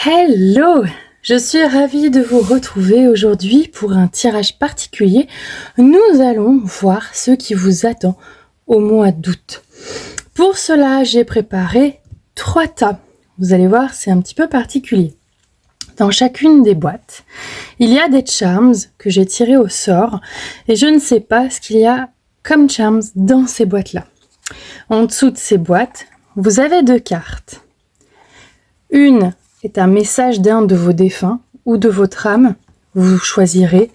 Hello! Je suis ravie de vous retrouver aujourd'hui pour un tirage particulier. Nous allons voir ce qui vous attend au mois d'août. Pour cela, j'ai préparé 3 tas. Vous allez voir, c'est un petit peu particulier. Dans chacune des boîtes, il y a des charms que j'ai tirés au sort et je ne sais pas ce qu'il y a comme charms dans ces boîtes-là. En dessous de ces boîtes, vous avez 2 cartes. Une est un message d'un de vos défunts ou de votre âme, vous choisirez,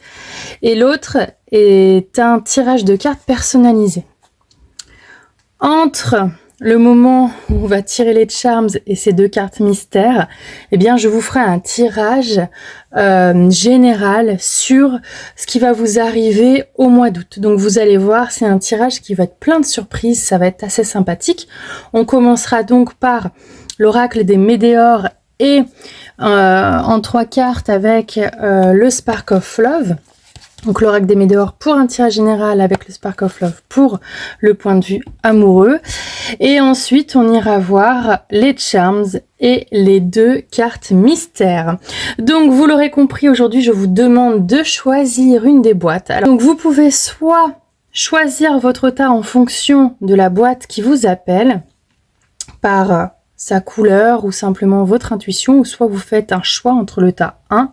et l'autre est un tirage de cartes personnalisé. Entre le moment où on va tirer les charms et ces 2 cartes mystères, eh bien je vous ferai un tirage général sur ce qui va vous arriver au mois d'août. Donc vous allez voir, c'est un tirage qui va être plein de surprises, ça va être assez sympathique. On commencera donc par l'oracle des météores et en 3 cartes avec le Spark of Love. Donc l'oracle des météores pour un tirage général avec le Spark of Love pour le point de vue amoureux. Et ensuite on ira voir les charms et les 2 cartes mystères. Donc vous l'aurez compris, aujourd'hui je vous demande de choisir une des boîtes. Alors, donc vous pouvez soit choisir votre tas en fonction de la boîte qui vous appelle par sa couleur ou simplement votre intuition, ou soit vous faites un choix entre le tas 1,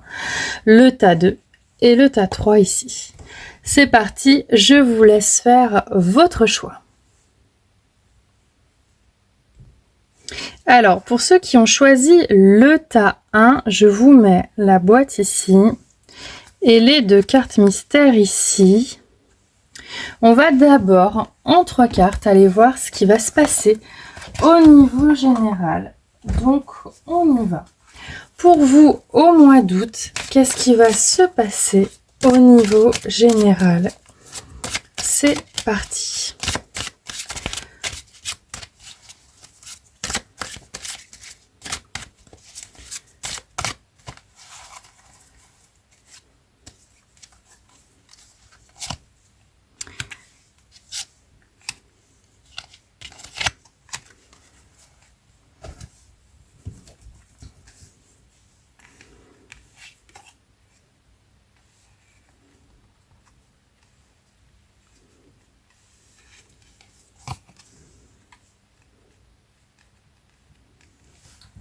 le tas 2 et le tas 3 ici. C'est parti, je vous laisse faire votre choix. Alors, pour ceux qui ont choisi le tas 1, je vous mets la boîte ici et les 2 cartes mystères ici. On va d'abord, en 3 cartes, aller voir ce qui va se passer au niveau général. Donc, on y va. Pour vous, au mois d'août, qu'est-ce qui va se passer au niveau général? C'est parti.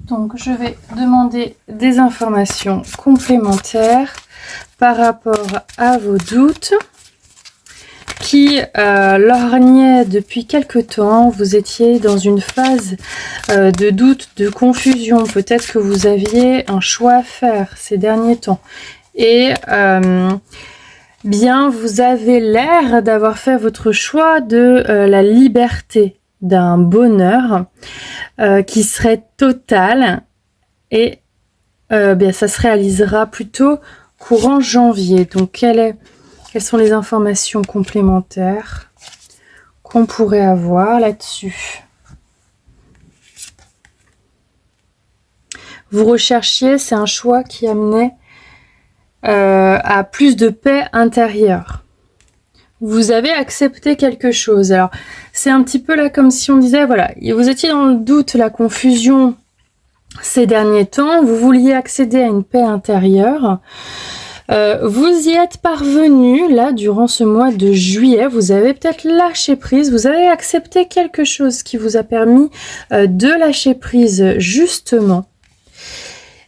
Donc, je vais demander des informations complémentaires par rapport à vos doutes qui lorgnaient depuis quelque temps. Vous étiez dans une phase de doute, de confusion. Peut-être que vous aviez un choix à faire ces derniers temps. Et bien, vous avez l'air d'avoir fait votre choix de la liberté, d'un bonheur qui serait total, et bien ça se réalisera plutôt courant janvier. Donc quelles sont les informations complémentaires qu'on pourrait avoir là-dessus? Vous recherchiez, c'est un choix qui amenait à plus de paix intérieure. Vous avez accepté quelque chose. Alors, c'est un petit peu là comme si on disait, voilà, vous étiez dans le doute, la confusion ces derniers temps, vous vouliez accéder à une paix intérieure. Vous y êtes parvenu, là, durant ce mois de juillet, vous avez peut-être lâché prise, vous avez accepté quelque chose qui vous a permis de lâcher prise, justement.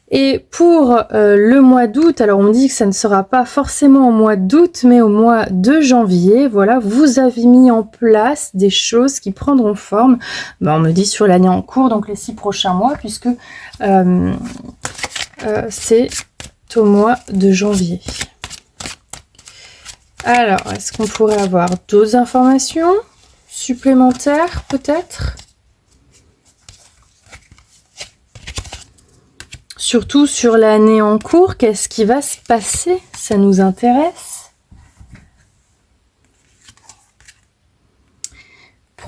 Et pour le mois d'août, alors on me dit que ça ne sera pas forcément au mois d'août, mais au mois de janvier, voilà, vous avez mis en place des choses qui prendront forme. Ben, on me dit sur l'année en cours, donc les 6 prochains mois, puisque c'est au mois de janvier. Alors, est-ce qu'on pourrait avoir d'autres informations supplémentaires, peut-être ? Surtout sur l'année en cours, qu'est-ce qui va se passer? Ça nous intéresse.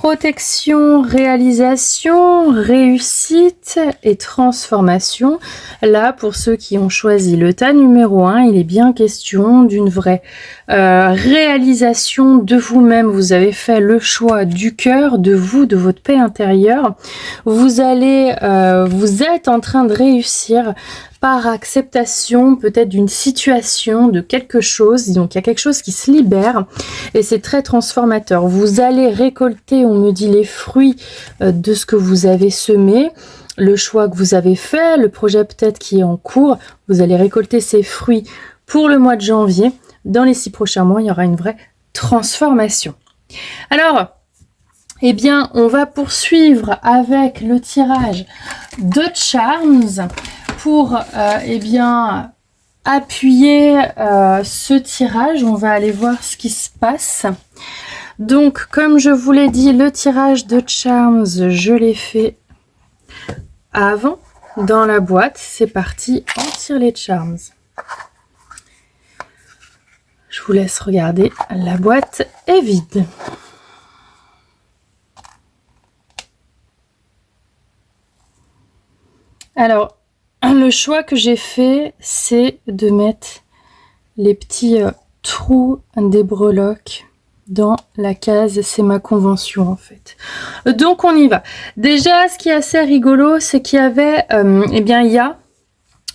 Protection, réalisation, réussite et transformation. Là, pour ceux qui ont choisi le tas numéro 1, il est bien question d'une vraie réalisation de vous-même. Vous avez fait le choix du cœur, de vous, de votre paix intérieure. Vous êtes en train de réussir par acceptation peut-être d'une situation, de quelque chose. Donc il y a quelque chose qui se libère et c'est très transformateur. Vous allez récolter, on me dit, les fruits de ce que vous avez semé, le choix que vous avez fait, le projet peut-être qui est en cours. Vous allez récolter ces fruits pour le mois de janvier. Dans les 6 prochains mois, il y aura une vraie transformation. Alors, eh bien, on va poursuivre avec le tirage de Charms pour appuyer ce tirage. On va aller voir ce qui se passe. Donc, comme je vous l'ai dit, le tirage de Charms, je l'ai fait avant dans la boîte. C'est parti, on tire les Charms. Je vous laisse regarder, la boîte est vide. Alors, le choix que j'ai fait, c'est de mettre les petits trous des breloques dans la case. C'est ma convention en fait. Donc on y va. Déjà, ce qui est assez rigolo, c'est qu'il y avait, il y a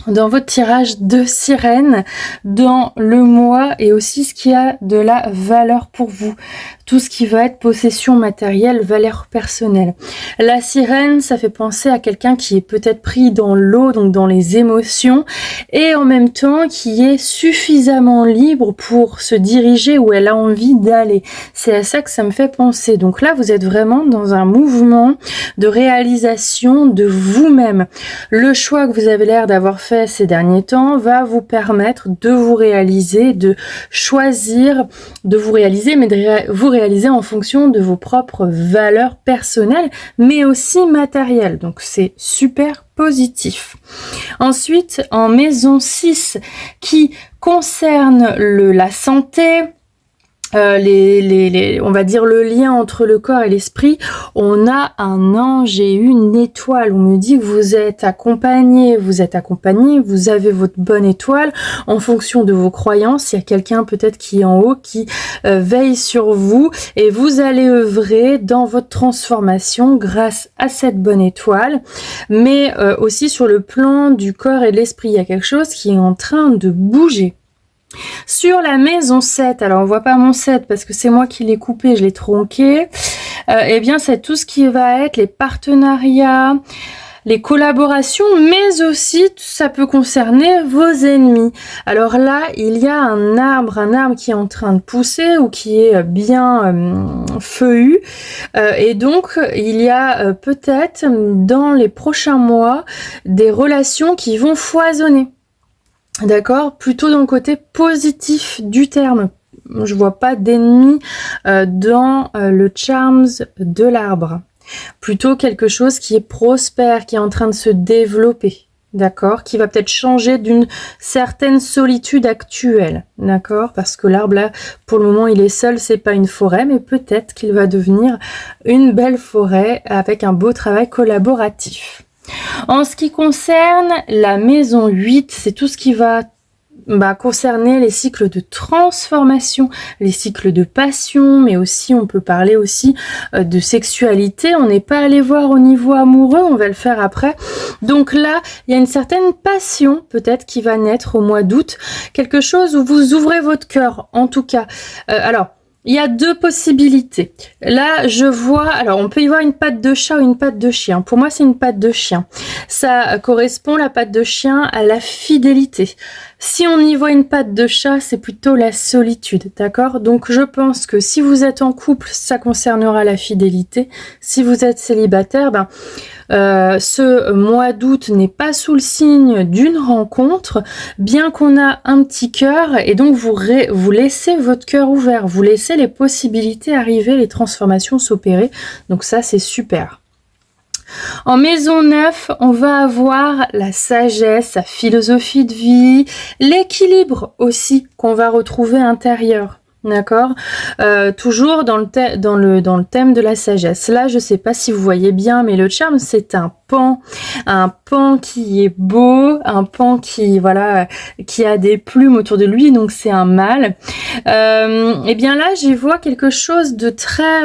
dans votre tirage de sirène dans le mois et aussi ce qui a de la valeur pour vous. Tout ce qui va être possession matérielle, valeur personnelle. La sirène, ça fait penser à quelqu'un qui est peut-être pris dans l'eau, donc dans les émotions, et en même temps qui est suffisamment libre pour se diriger où elle a envie d'aller. C'est à ça que ça me fait penser. Donc là, vous êtes vraiment dans un mouvement de réalisation de vous-même. Le choix que vous avez l'air d'avoir fait ces derniers temps va vous permettre de vous réaliser, de choisir, de vous réaliser, mais de vous réaliser en fonction de vos propres valeurs personnelles, mais aussi matérielles. Donc c'est super positif. Ensuite, en maison 6, qui concerne la santé, on va dire le lien entre le corps et l'esprit, on a un ange et une étoile. On me dit que vous êtes accompagné, vous avez votre bonne étoile en fonction de vos croyances. Il y a quelqu'un peut-être qui est en haut, qui veille sur vous et vous allez œuvrer dans votre transformation grâce à cette bonne étoile, mais aussi sur le plan du corps et de l'esprit. Il y a quelque chose qui est en train de bouger. Sur la maison 7, alors on voit pas mon 7 parce que c'est moi qui l'ai coupé, je l'ai tronqué, eh bien c'est tout ce qui va être les partenariats, les collaborations, mais aussi ça peut concerner vos ennemis. Alors là, il y a un arbre qui est en train de pousser ou qui est bien feuillu, et donc il y a peut-être dans les prochains mois des relations qui vont foisonner. D'accord, plutôt dans le côté positif du terme. Je vois pas d'ennemis dans le charms de l'arbre. Plutôt quelque chose qui est prospère, qui est en train de se développer. D'accord, qui va peut-être changer d'une certaine solitude actuelle. D'accord, parce que l'arbre là, pour le moment, il est seul, c'est pas une forêt, mais peut-être qu'il va devenir une belle forêt avec un beau travail collaboratif. En ce qui concerne la maison 8, c'est tout ce qui va concerner les cycles de transformation, les cycles de passion, mais aussi on peut parler aussi de sexualité. On n'est pas allé voir au niveau amoureux, on va le faire après. Donc là, il y a une certaine passion peut-être qui va naître au mois d'août, quelque chose où vous ouvrez votre cœur, en tout cas. Alors, il y a 2 possibilités. Là, je vois, alors on peut y voir une patte de chat ou une patte de chien. Pour moi, c'est une patte de chien. Ça correspond, la patte de chien, à la fidélité. Si on y voit une patte de chat, c'est plutôt la solitude, d'accord? Donc, je pense que si vous êtes en couple, ça concernera la fidélité. Si vous êtes célibataire, ce mois d'août n'est pas sous le signe d'une rencontre, bien qu'on a un petit cœur, et donc vous laissez votre cœur ouvert, vous laissez les possibilités arriver, les transformations s'opérer. Donc ça, c'est super. En maison 9, on va avoir la sagesse, la philosophie de vie, l'équilibre aussi qu'on va retrouver intérieur. D'accord, toujours dans le thème de la sagesse. Là, je sais pas si vous voyez bien, mais le charme, c'est un pan qui est beau, un pan qui, voilà, qui a des plumes autour de lui, donc c'est un mâle. Et bien là, j'y vois quelque chose de très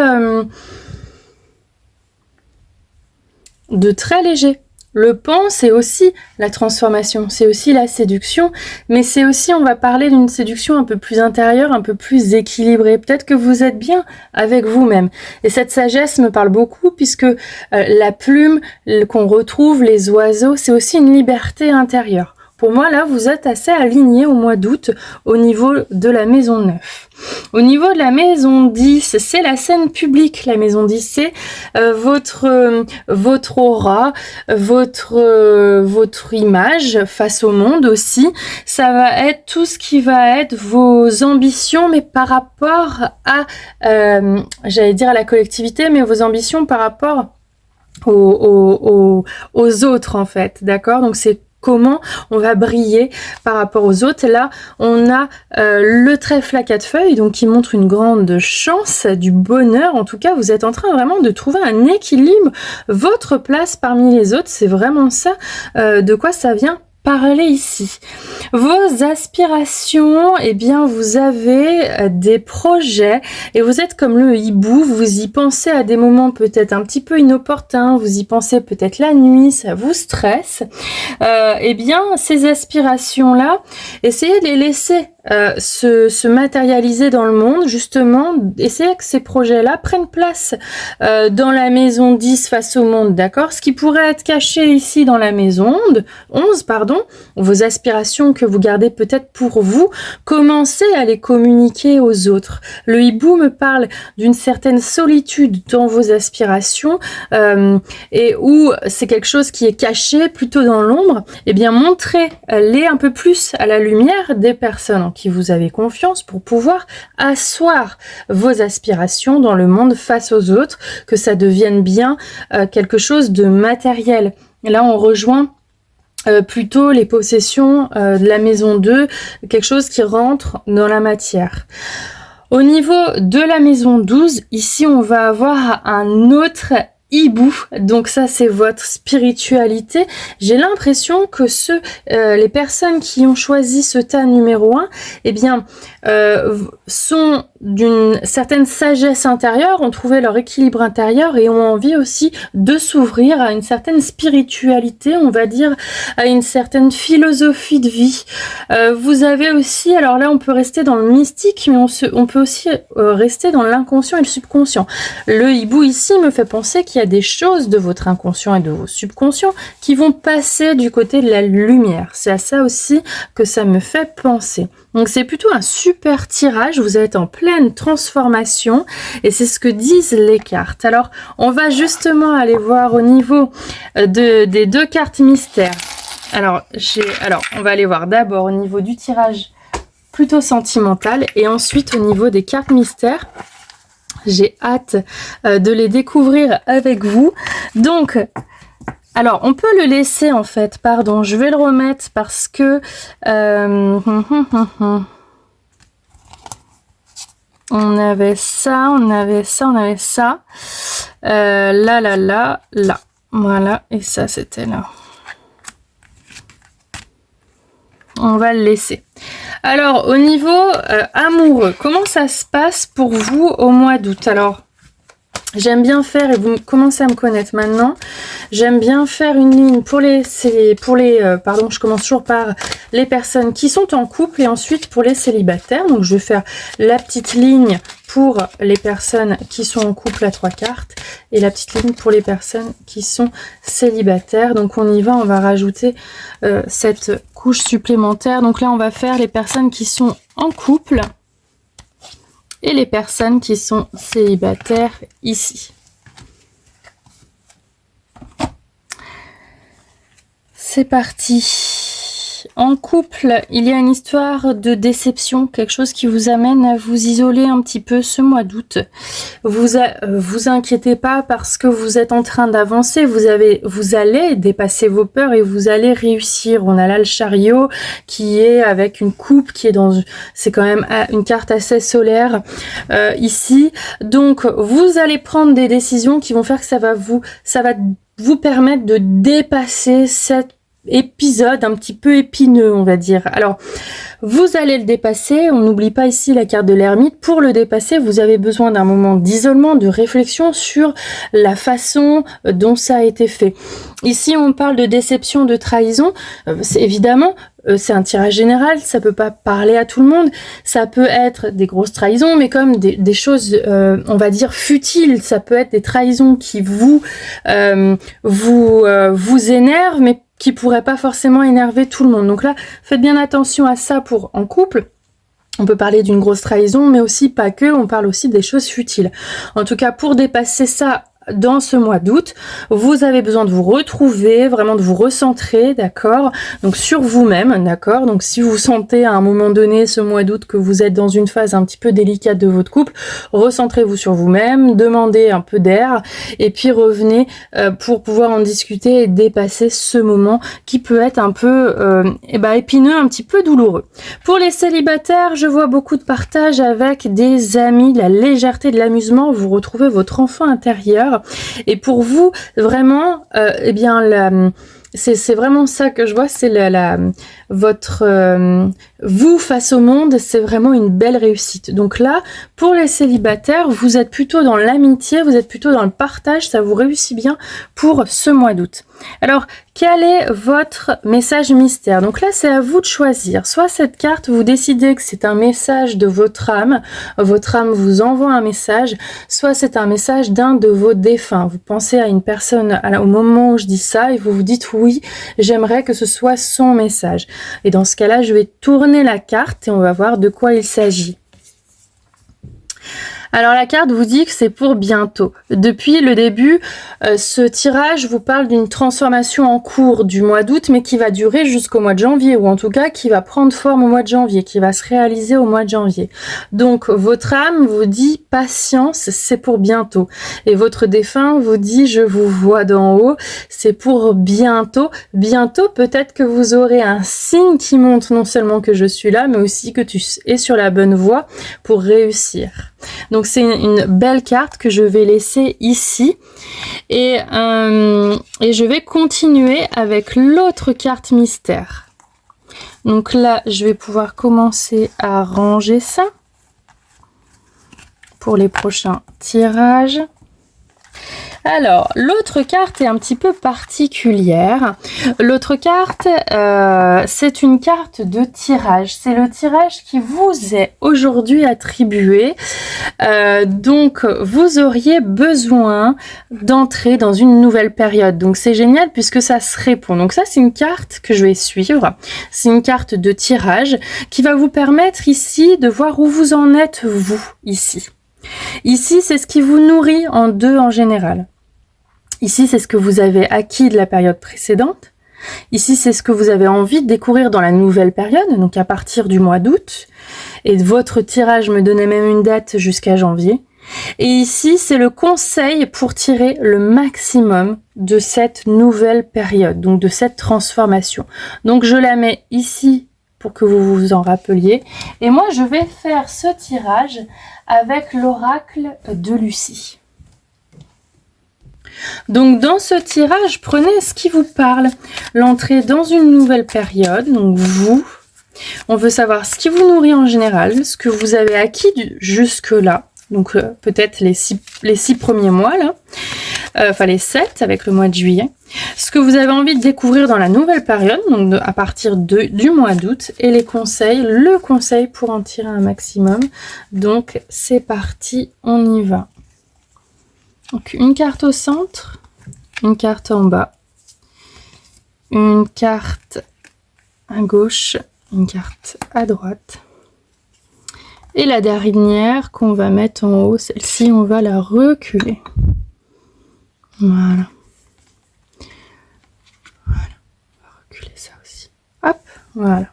léger. Le pan, c'est aussi la transformation, c'est aussi la séduction, mais c'est aussi, on va parler d'une séduction un peu plus intérieure, un peu plus équilibrée. Peut-être que vous êtes bien avec vous-même. Et cette sagesse me parle beaucoup puisque la plume qu'on retrouve, les oiseaux, c'est aussi une liberté intérieure. Pour moi, là, vous êtes assez aligné au mois d'août au niveau de la maison 9. Au niveau de la maison 10, c'est la scène publique. La maison 10, c'est votre aura, votre image face au monde aussi. Ça va être tout ce qui va être vos ambitions, mais par rapport à, j'allais dire à la collectivité, mais vos ambitions par rapport aux autres en fait, d'accord? Donc c'est comment on va briller par rapport aux autres. Et là, on a le trèfle à 4 feuilles, donc qui montre une grande chance, du bonheur. En tout cas, vous êtes en train vraiment de trouver un équilibre, votre place parmi les autres. C'est vraiment ça de quoi ça vient parler ici. Vos aspirations, eh bien, vous avez des projets et vous êtes comme le hibou, vous y pensez à des moments peut-être un petit peu inopportuns, vous y pensez peut-être la nuit, ça vous stresse. Eh bien, ces aspirations-là, essayez de les laisser se matérialiser dans le monde, justement, essayez que ces projets-là prennent place dans la maison 10 face au monde, d'accord? Ce qui pourrait être caché ici dans la maison 11, vos aspirations que vous gardez peut-être pour vous, commencez à les communiquer aux autres. Le hibou me parle d'une certaine solitude dans vos aspirations et où c'est quelque chose qui est caché plutôt dans l'ombre. Eh bien, montrez-les un peu plus à la lumière des personnes en qui vous avez confiance pour pouvoir asseoir vos aspirations dans le monde face aux autres, que ça devienne bien quelque chose de matériel. Et là, on rejoint plutôt les possessions de la maison 2, quelque chose qui rentre dans la matière. Au niveau de la maison 12, ici on va avoir un autre hibou, donc ça c'est votre spiritualité. J'ai l'impression que les personnes qui ont choisi ce tas numéro 1, eh bien, sont d'une certaine sagesse intérieure, ont trouvé leur équilibre intérieur et ont envie aussi de s'ouvrir à une certaine spiritualité, on va dire, à une certaine philosophie de vie. Vous avez aussi, alors là on peut rester dans le mystique, mais on peut aussi rester dans l'inconscient et le subconscient. Le hibou ici me fait penser qu'il y a des choses de votre inconscient et de vos subconscients qui vont passer du côté de la lumière. C'est à ça aussi que ça me fait penser. Donc c'est plutôt un super tirage, vous êtes en pleine transformation et c'est ce que disent les cartes. Alors on va justement aller voir au niveau des deux cartes mystères. Alors on va aller voir d'abord au niveau du tirage plutôt sentimental et ensuite au niveau des cartes mystères. J'ai hâte de les découvrir avec vous. Donc, alors, on peut le laisser en fait, pardon, je vais le remettre parce que... on avait ça. Là. Voilà, et ça c'était là. On va le laisser. Alors, au niveau amoureux, comment ça se passe pour vous au mois d'août? Alors, j'aime bien faire, et vous commencez à me connaître maintenant, j'aime bien faire une ligne je commence toujours par les personnes qui sont en couple et ensuite pour les célibataires. Donc, je vais faire la petite ligne pour les personnes qui sont en couple à 3 cartes et la petite ligne pour les personnes qui sont célibataires. Donc, on y va, on va rajouter cette couche supplémentaire. Donc là, on va faire les personnes qui sont en couple et les personnes qui sont célibataires ici. C'est parti. en couple, il y a une histoire de déception, quelque chose qui vous amène à vous isoler un petit peu ce mois d'août. Vous inquiétez pas parce que vous êtes en train d'avancer, vous allez dépasser vos peurs et vous allez réussir. On a là le chariot qui est avec une coupe qui est c'est quand même une carte assez solaire ici. Donc vous allez prendre des décisions qui vont faire que ça va vous permettre de dépasser cet épisode un petit peu épineux, on va dire. Alors, vous allez le dépasser. On n'oublie pas ici la carte de l'ermite. Pour le dépasser, vous avez besoin d'un moment d'isolement, de réflexion sur la façon dont ça a été fait. Ici, on parle de déception, de trahison. Évidemment, c'est un tirage général, ça peut pas parler à tout le monde. Ça peut être des grosses trahisons, mais comme des choses, on va dire futiles. Ça peut être des trahisons qui vous énervent, mais qui pourrait pas forcément énerver tout le monde. Donc là, faites bien attention à ça pour en couple. On peut parler d'une grosse trahison, mais aussi pas que, on parle aussi des choses futiles. En tout cas, pour dépasser ça, dans ce mois d'août, vous avez besoin de vous retrouver, vraiment de vous recentrer, d'accord? Donc sur vous-même, d'accord? Donc si vous sentez à un moment donné ce mois d'août que vous êtes dans une phase un petit peu délicate de votre couple, recentrez-vous sur vous-même, demandez un peu d'air et puis revenez pour pouvoir en discuter et dépasser ce moment qui peut être un peu épineux, un petit peu douloureux. Pour les célibataires, je vois beaucoup de partage avec des amis, la légèreté de l'amusement, vous retrouvez votre enfant intérieur. Et pour vous, vraiment, c'est vraiment ça que je vois, c'est vous face au monde, c'est vraiment une belle réussite. Donc là, pour les célibataires, vous êtes plutôt dans l'amitié, vous êtes plutôt dans le partage, ça vous réussit bien pour ce mois d'août. Alors, quel est votre message mystère? Donc là, c'est à vous de choisir. Soit cette carte, vous décidez que c'est un message de votre âme vous envoie un message, soit c'est un message d'un de vos défunts. Vous pensez à une personne au moment où je dis ça et vous vous dites oui, j'aimerais que ce soit son message. Et dans ce cas-là, je vais tourner la carte et on va voir de quoi il s'agit. Alors la carte vous dit que c'est pour bientôt. Depuis le début, ce tirage vous parle d'une transformation en cours du mois d'août, mais qui va durer jusqu'au mois de janvier, ou en tout cas qui va prendre forme au mois de janvier, qui va se réaliser au mois de janvier. Donc votre âme vous dit patience, c'est pour bientôt. Et votre défunt vous dit je vous vois d'en haut, c'est pour bientôt. Bientôt, peut-être que vous aurez un signe qui montre non seulement que je suis là, mais aussi que tu es sur la bonne voie pour réussir. Donc c'est une belle carte que je vais laisser ici et je vais continuer avec l'autre carte mystère. Donc là, je vais pouvoir commencer à ranger ça pour les prochains tirages. Alors, l'autre carte est un petit peu particulière. L'autre carte, c'est une carte de tirage. C'est le tirage qui vous est aujourd'hui attribué. Donc, vous auriez besoin d'entrer dans une nouvelle période. Donc, c'est génial puisque ça se répond. Donc, ça, c'est une carte que je vais suivre. C'est une carte de tirage qui va vous permettre ici de voir où vous en êtes, vous, ici. Ici, c'est ce qui vous nourrit en deux en général. Ici, c'est ce que vous avez acquis de la période précédente. Ici, c'est ce que vous avez envie de découvrir dans la nouvelle période, donc à partir du mois d'août. Et votre tirage me donnait même une date jusqu'à janvier. Et ici, c'est le conseil pour tirer le maximum de cette nouvelle période, donc de cette transformation. Donc, je la mets ici pour que vous vous en rappeliez. Et moi, je vais faire ce tirage avec l'oracle de Lucie. Donc dans ce tirage, prenez ce qui vous parle. L'entrée dans une nouvelle période, donc vous, on veut savoir ce qui vous nourrit en général, ce que vous avez acquis jusque-là, donc peut-être les six premiers mois, là, enfin les 7 avec le mois de juillet, ce que vous avez envie de découvrir dans la nouvelle période, donc à partir du mois d'août, et les conseils, le conseil pour en tirer un maximum. Donc c'est parti, on y va. Donc une carte au centre, une carte en bas, une carte à gauche, une carte à droite. Et la dernière qu'on va mettre en haut, celle-ci, on va la reculer. Voilà. Voilà. On va reculer ça aussi. Hop. Voilà.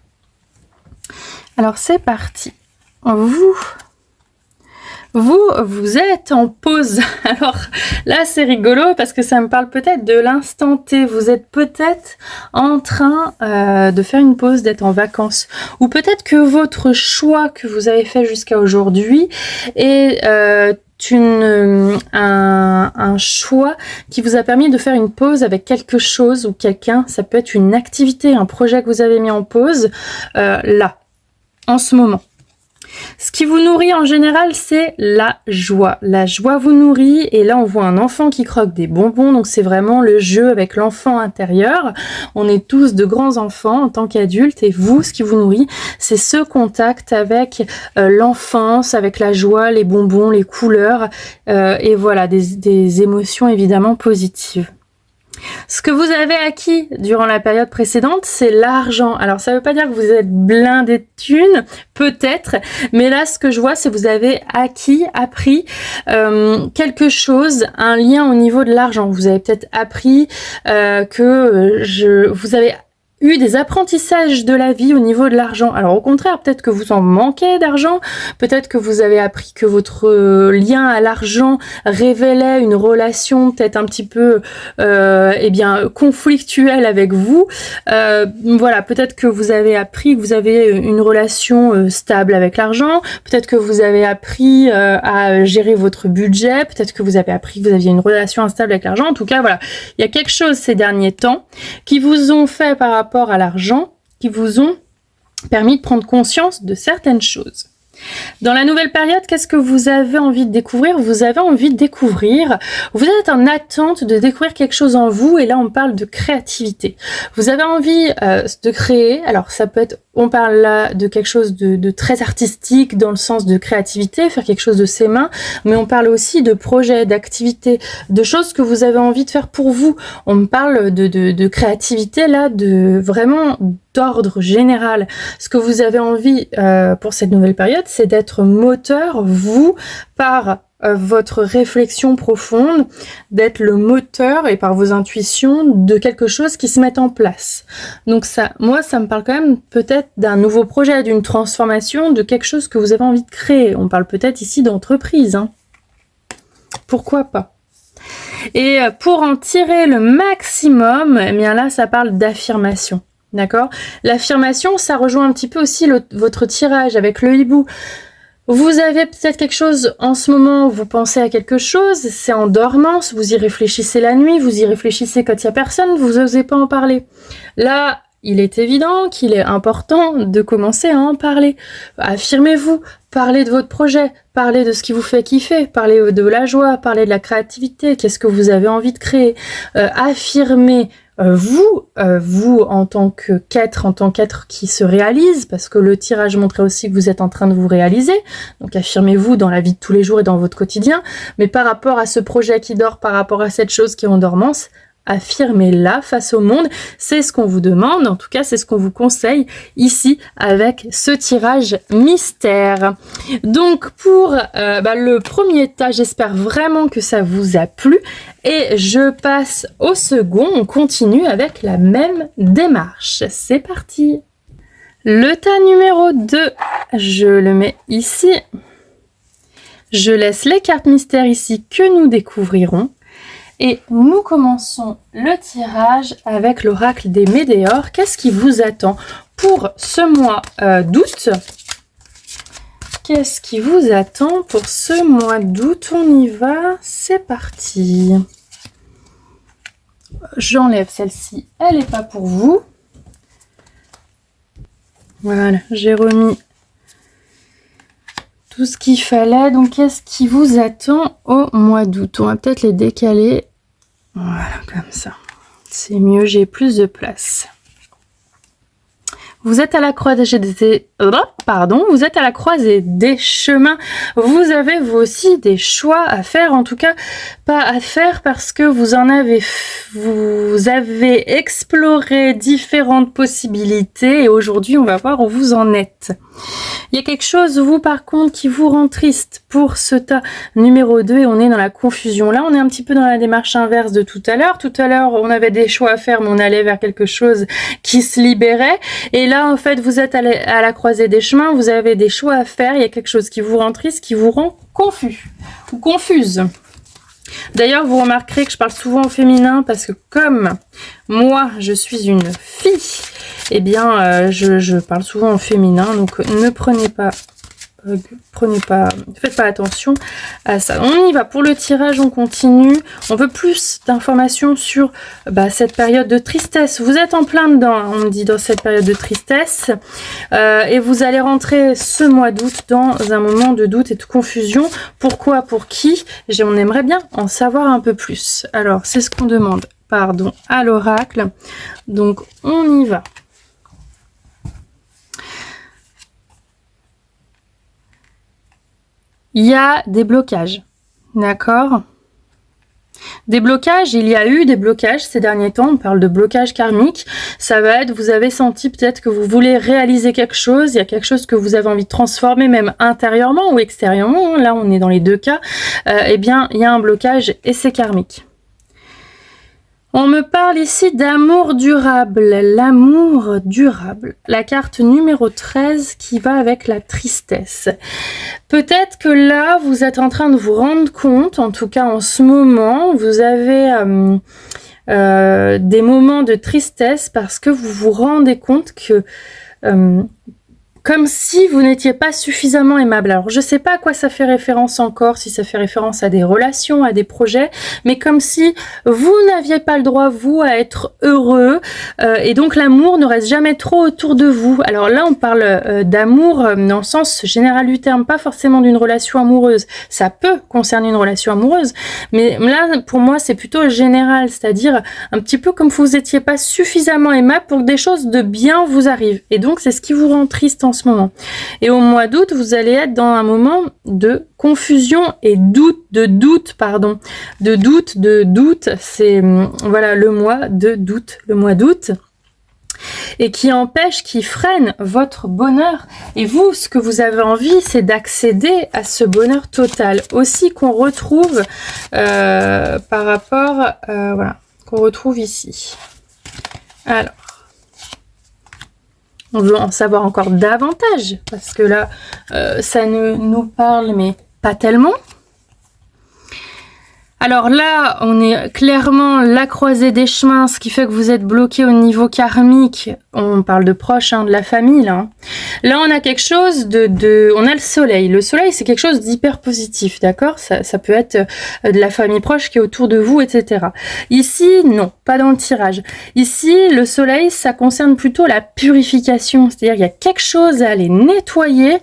Alors c'est parti. Vous êtes en pause. Alors là, c'est rigolo parce que ça me parle peut-être de l'instant T. Vous êtes peut-être en train de faire une pause, d'être en vacances. Ou peut-être que votre choix que vous avez fait jusqu'à aujourd'hui est un choix qui vous a permis de faire une pause avec quelque chose ou quelqu'un. Ça peut être une activité, un projet que vous avez mis en pause là, en ce moment. Ce qui vous nourrit en général, c'est la joie. La joie vous nourrit et là on voit un enfant qui croque des bonbons, donc c'est vraiment le jeu avec l'enfant intérieur. On est tous de grands enfants en tant qu'adultes et vous, ce qui vous nourrit, c'est ce contact avec l'enfance, avec la joie, les bonbons, les couleurs et voilà, des émotions évidemment positives. Ce que vous avez acquis durant la période précédente, c'est l'argent. Alors, ça ne veut pas dire que vous êtes blindé de thunes, peut-être, mais là, ce que je vois, c'est que vous avez appris quelque chose, un lien au niveau de l'argent. Vous avez peut-être appris vous avez eu des apprentissages de la vie au niveau de l'argent. Alors au contraire, peut-être que vous en manquez d'argent, peut-être que vous avez appris que votre lien à l'argent révélait une relation peut-être un petit peu conflictuelle avec vous. Voilà, peut-être que vous avez appris que vous avez une relation stable avec l'argent, peut-être que vous avez appris à gérer votre budget, peut-être que vous avez appris que vous aviez une relation instable avec l'argent. En tout cas, voilà, il y a quelque chose ces derniers temps qui vous ont fait par rapport à l'argent, qui vous ont permis de prendre conscience de certaines choses. Dans la nouvelle période, qu'est-ce que vous avez envie de découvrir? Vous avez envie de découvrir, vous êtes en attente de découvrir quelque chose en vous, et là on parle de créativité. Vous avez envie de créer, alors ça peut être, on parle là de quelque chose de très artistique dans le sens de créativité, faire quelque chose de ses mains, mais on parle aussi de projets, d'activités, de choses que vous avez envie de faire pour vous. On me parle de créativité là, de vraiment d'ordre général. Ce que vous avez envie pour cette nouvelle période, c'est d'être moteur, vous, par votre réflexion profonde, d'être le moteur et par vos intuitions de quelque chose qui se met en place. Donc ça, moi, ça me parle quand même peut-être d'un nouveau projet, d'une transformation, de quelque chose que vous avez envie de créer. On parle peut-être ici d'entreprise, hein. Pourquoi pas? Et pour en tirer le maximum, eh bien là, ça parle d'affirmation. D'accord? L'affirmation, ça rejoint un petit peu aussi votre tirage avec le hibou. Vous avez peut-être quelque chose en ce moment, vous pensez à quelque chose, c'est en dormance, vous y réfléchissez la nuit, vous y réfléchissez quand il n'y a personne, vous n'osez pas en parler. Là, il est évident qu'il est important de commencer à en parler. Affirmez-vous, parlez de votre projet, parlez de ce qui vous fait kiffer, parlez de la joie, parlez de la créativité, qu'est-ce que vous avez envie de créer. Affirmez vous en tant qu'être qui se réalise, parce que le tirage montrait aussi que vous êtes en train de vous réaliser, donc affirmez-vous dans la vie de tous les jours et dans votre quotidien, mais par rapport à ce projet qui dort, par rapport à cette chose qui est en dormance, affirmez-la face au monde, c'est ce qu'on vous demande, en tout cas c'est ce qu'on vous conseille ici avec ce tirage mystère. Donc pour le premier tas, j'espère vraiment que ça vous a plu et je passe au second, on continue avec la même démarche, c'est parti. Le tas numéro 2, je le mets ici, je laisse les cartes mystères ici que nous découvrirons. Et nous commençons le tirage avec l'oracle des Médéors. Qu'est-ce qui vous attend pour ce mois d'août? Qu'est-ce qui vous attend pour ce mois d'août? On y va, c'est parti. J'enlève celle-ci, elle n'est pas pour vous. Voilà, j'ai remis tout ce qu'il fallait. Donc, qu'est-ce qui vous attend au mois d'août? On va peut-être les décaler. Voilà, comme ça. C'est mieux, j'ai plus de place. Vous êtes à la croisée des pardon, vous êtes à la croisée des chemins. Vous avez vous aussi des choix à faire, en tout cas pas à faire parce que vous avez exploré différentes possibilités et aujourd'hui on va voir où vous en êtes. Il y a quelque chose, vous par contre, qui vous rend triste pour ce tas numéro 2 et on est dans la confusion. Là, on est un petit peu dans la démarche inverse de tout à l'heure. Tout à l'heure, on avait des choix à faire, mais on allait vers quelque chose qui se libérait. Et là, en fait, vous êtes à la croisée des chemins, vous avez des choix à faire. Il y a quelque chose qui vous rend triste, qui vous rend confus ou confuse. D'ailleurs, vous remarquerez que je parle souvent au féminin parce que comme moi, je suis une fille, eh bien, je parle souvent au féminin. Donc, ne faites pas attention à ça. On y va pour le tirage, on continue. On veut plus d'informations sur cette période de tristesse. Vous êtes en plein dedans, hein, on me dit, dans cette période de tristesse. Et vous allez rentrer ce mois d'août dans un moment de doute et de confusion. Pourquoi? Pour qui? On aimerait bien en savoir un peu plus. Alors, c'est ce qu'on demande, pardon, à l'oracle. Donc, on y va. Il y a des blocages, d'accord? Des blocages, il y a eu des blocages ces derniers temps, on parle de blocage karmique. Ça va être, vous avez senti peut-être que vous voulez réaliser quelque chose, il y a quelque chose que vous avez envie de transformer, même intérieurement ou extérieurement, là on est dans les deux cas, eh bien il y a un blocage et c'est karmique. On me parle ici d'amour durable, l'amour durable. La carte numéro 13 qui va avec la tristesse. Peut-être que là, vous êtes en train de vous rendre compte, en tout cas en ce moment, vous avez des moments de tristesse parce que vous vous rendez compte que... comme si vous n'étiez pas suffisamment aimable. Alors, je ne sais pas à quoi ça fait référence encore, si ça fait référence à des relations, à des projets, mais comme si vous n'aviez pas le droit, vous, à être heureux, et donc l'amour ne reste jamais trop autour de vous. Alors là, on parle d'amour dans le sens général du terme, pas forcément d'une relation amoureuse. Ça peut concerner une relation amoureuse, mais là, pour moi, c'est plutôt général, c'est-à-dire un petit peu comme vous n'étiez pas suffisamment aimable pour que des choses de bien vous arrivent. Et donc, c'est ce qui vous rend triste en ce moment. Et au mois d'août, vous allez être dans un moment de confusion et de doute. C'est voilà le mois d'août. Et qui empêche, qui freine votre bonheur. Et vous, ce que vous avez envie, c'est d'accéder à ce bonheur total. Aussi qu'on retrouve par rapport, qu'on retrouve ici. Alors. On veut en savoir encore davantage, parce que là, ça nous parle, mais pas tellement. Alors là, on est clairement la croisée des chemins, ce qui fait que vous êtes bloqué au niveau karmique. On parle de proches, de la famille, là. Là, on a quelque chose on a le soleil. Le soleil, c'est quelque chose d'hyper positif, d'accord? Ça peut être de la famille proche qui est autour de vous, etc. Ici, non, pas dans le tirage. Ici, le soleil, ça concerne plutôt la purification. C'est-à-dire, il y a quelque chose à aller nettoyer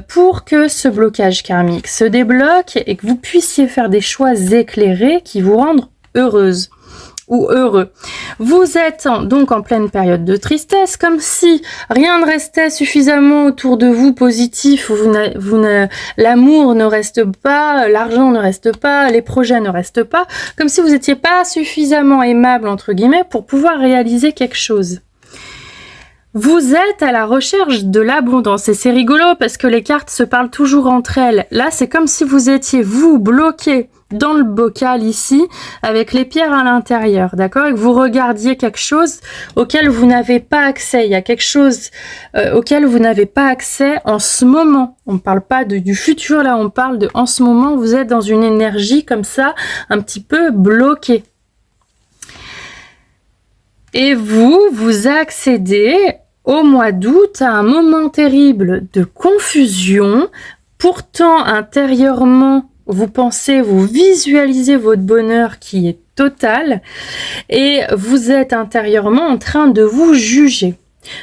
pour que ce blocage karmique se débloque et que vous puissiez faire des choix éclairés qui vous rendent heureuse ou heureux. Vous êtes donc en pleine période de tristesse, comme si rien ne restait suffisamment autour de vous positif, l'amour ne reste pas, l'argent ne reste pas, les projets ne restent pas, comme si vous n'étiez pas suffisamment aimable, entre guillemets, pour pouvoir réaliser quelque chose. Vous êtes à la recherche de l'abondance et c'est rigolo parce que les cartes se parlent toujours entre elles. Là, c'est comme si vous étiez, vous, bloqué dans le bocal ici, avec les pierres à l'intérieur, d'accord? Et que vous regardiez quelque chose auquel vous n'avez pas accès. Il y a quelque chose auquel vous n'avez pas accès en ce moment. On ne parle pas du futur, là, on parle de en ce moment, vous êtes dans une énergie comme ça, un petit peu bloquée. Et vous accédez au mois d'août à un moment terrible de confusion. Pourtant, intérieurement, vous pensez, vous visualisez votre bonheur qui est total et vous êtes intérieurement en train de vous juger.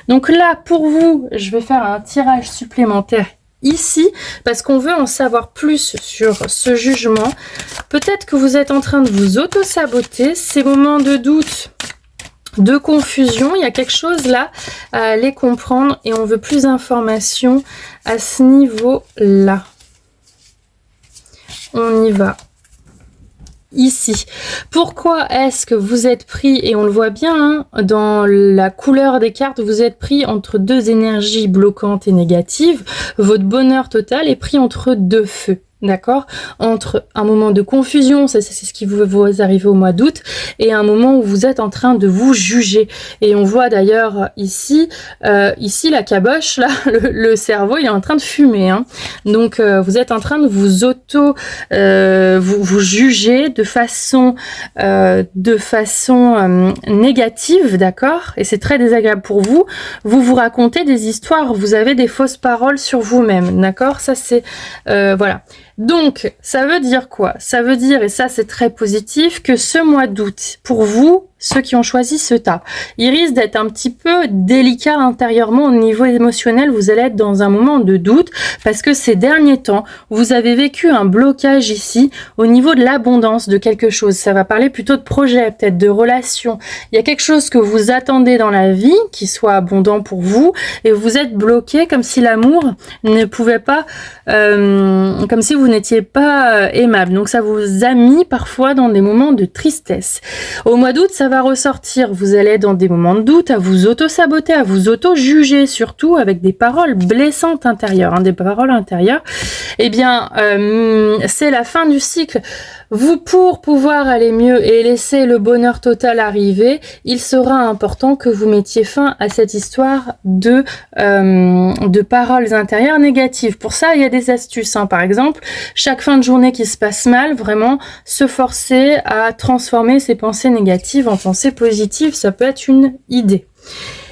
Donc là, pour vous, je vais faire un tirage supplémentaire ici parce qu'on veut en savoir plus sur ce jugement. Peut-être que vous êtes en train de vous auto-saboter. Ces moments de doute de confusion. Il y a quelque chose là à aller comprendre et on veut plus d'informations à ce niveau-là. On y va. Ici. Pourquoi est-ce que vous êtes pris, et on le voit bien hein, dans la couleur des cartes, vous êtes pris entre deux énergies bloquantes et négatives. Votre bonheur total est pris entre deux feux. D'accord, entre un moment de confusion, c'est ce qui vous arrive au mois d'août, et un moment où vous êtes en train de vous juger. Et on voit d'ailleurs ici la caboche, là, le cerveau, il est en train de fumer. Hein. Donc vous êtes en train de vous vous juger de façon négative, d'accord. Et c'est très désagréable pour vous. Vous vous racontez des histoires, vous avez des fausses paroles sur vous-même, d'accord. Ça c'est voilà. Donc, ça veut dire quoi? Ça veut dire, et ça c'est très positif, que ce mois d'août, pour vous, ceux qui ont choisi ce tas, il risque d'être un petit peu délicat intérieurement au niveau émotionnel. Vous allez être dans un moment de doute parce que ces derniers temps, vous avez vécu un blocage ici au niveau de l'abondance de quelque chose. Ça va parler plutôt de projet, peut-être de relation. Il y a quelque chose que vous attendez dans la vie qui soit abondant pour vous et vous êtes bloqué comme si l'amour ne pouvait pas, comme si vous n'étiez pas aimable. Donc ça vous a mis parfois dans des moments de tristesse. Au mois d'août, ça va ressortir. Vous allez dans des moments de doute, à vous auto-saboter, à vous auto-juger, surtout avec des paroles blessantes intérieures, hein, des paroles intérieures. Eh bien, c'est la fin du cycle. Vous, pour pouvoir aller mieux et laisser le bonheur total arriver, il sera important que vous mettiez fin à cette histoire de paroles intérieures négatives. Pour ça, il y a des astuces. Hein. Par exemple, chaque fin de journée qui se passe mal, vraiment se forcer à transformer ses pensées négatives en pensées positives, ça peut être une idée.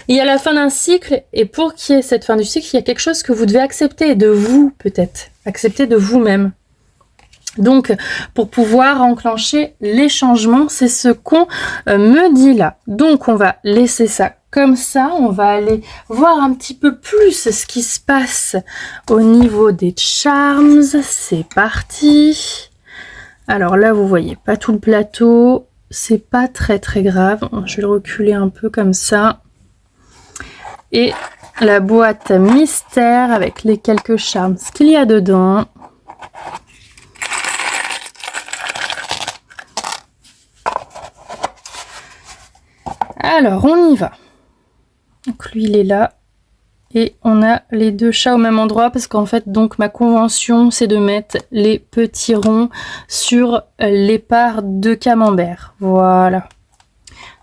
Il y a la fin d'un cycle, et pour qu'il y ait cette fin du cycle, il y a quelque chose que vous devez accepter de vous, peut-être. Accepter de vous-même. Donc, pour pouvoir enclencher les changements, c'est ce qu'on me dit là. Donc, on va laisser ça comme ça. On va aller voir un petit peu plus ce qui se passe au niveau des charms. C'est parti. Alors là, vous voyez pas tout le plateau. C'est pas très très grave. Je vais le reculer un peu comme ça. Et la boîte mystère avec les quelques charms qu'il y a dedans. Alors, on y va. Donc, lui, il est là. Et on a les deux chats au même endroit parce qu'en fait, donc, ma convention, c'est de mettre les petits ronds sur les parts de camembert. Voilà.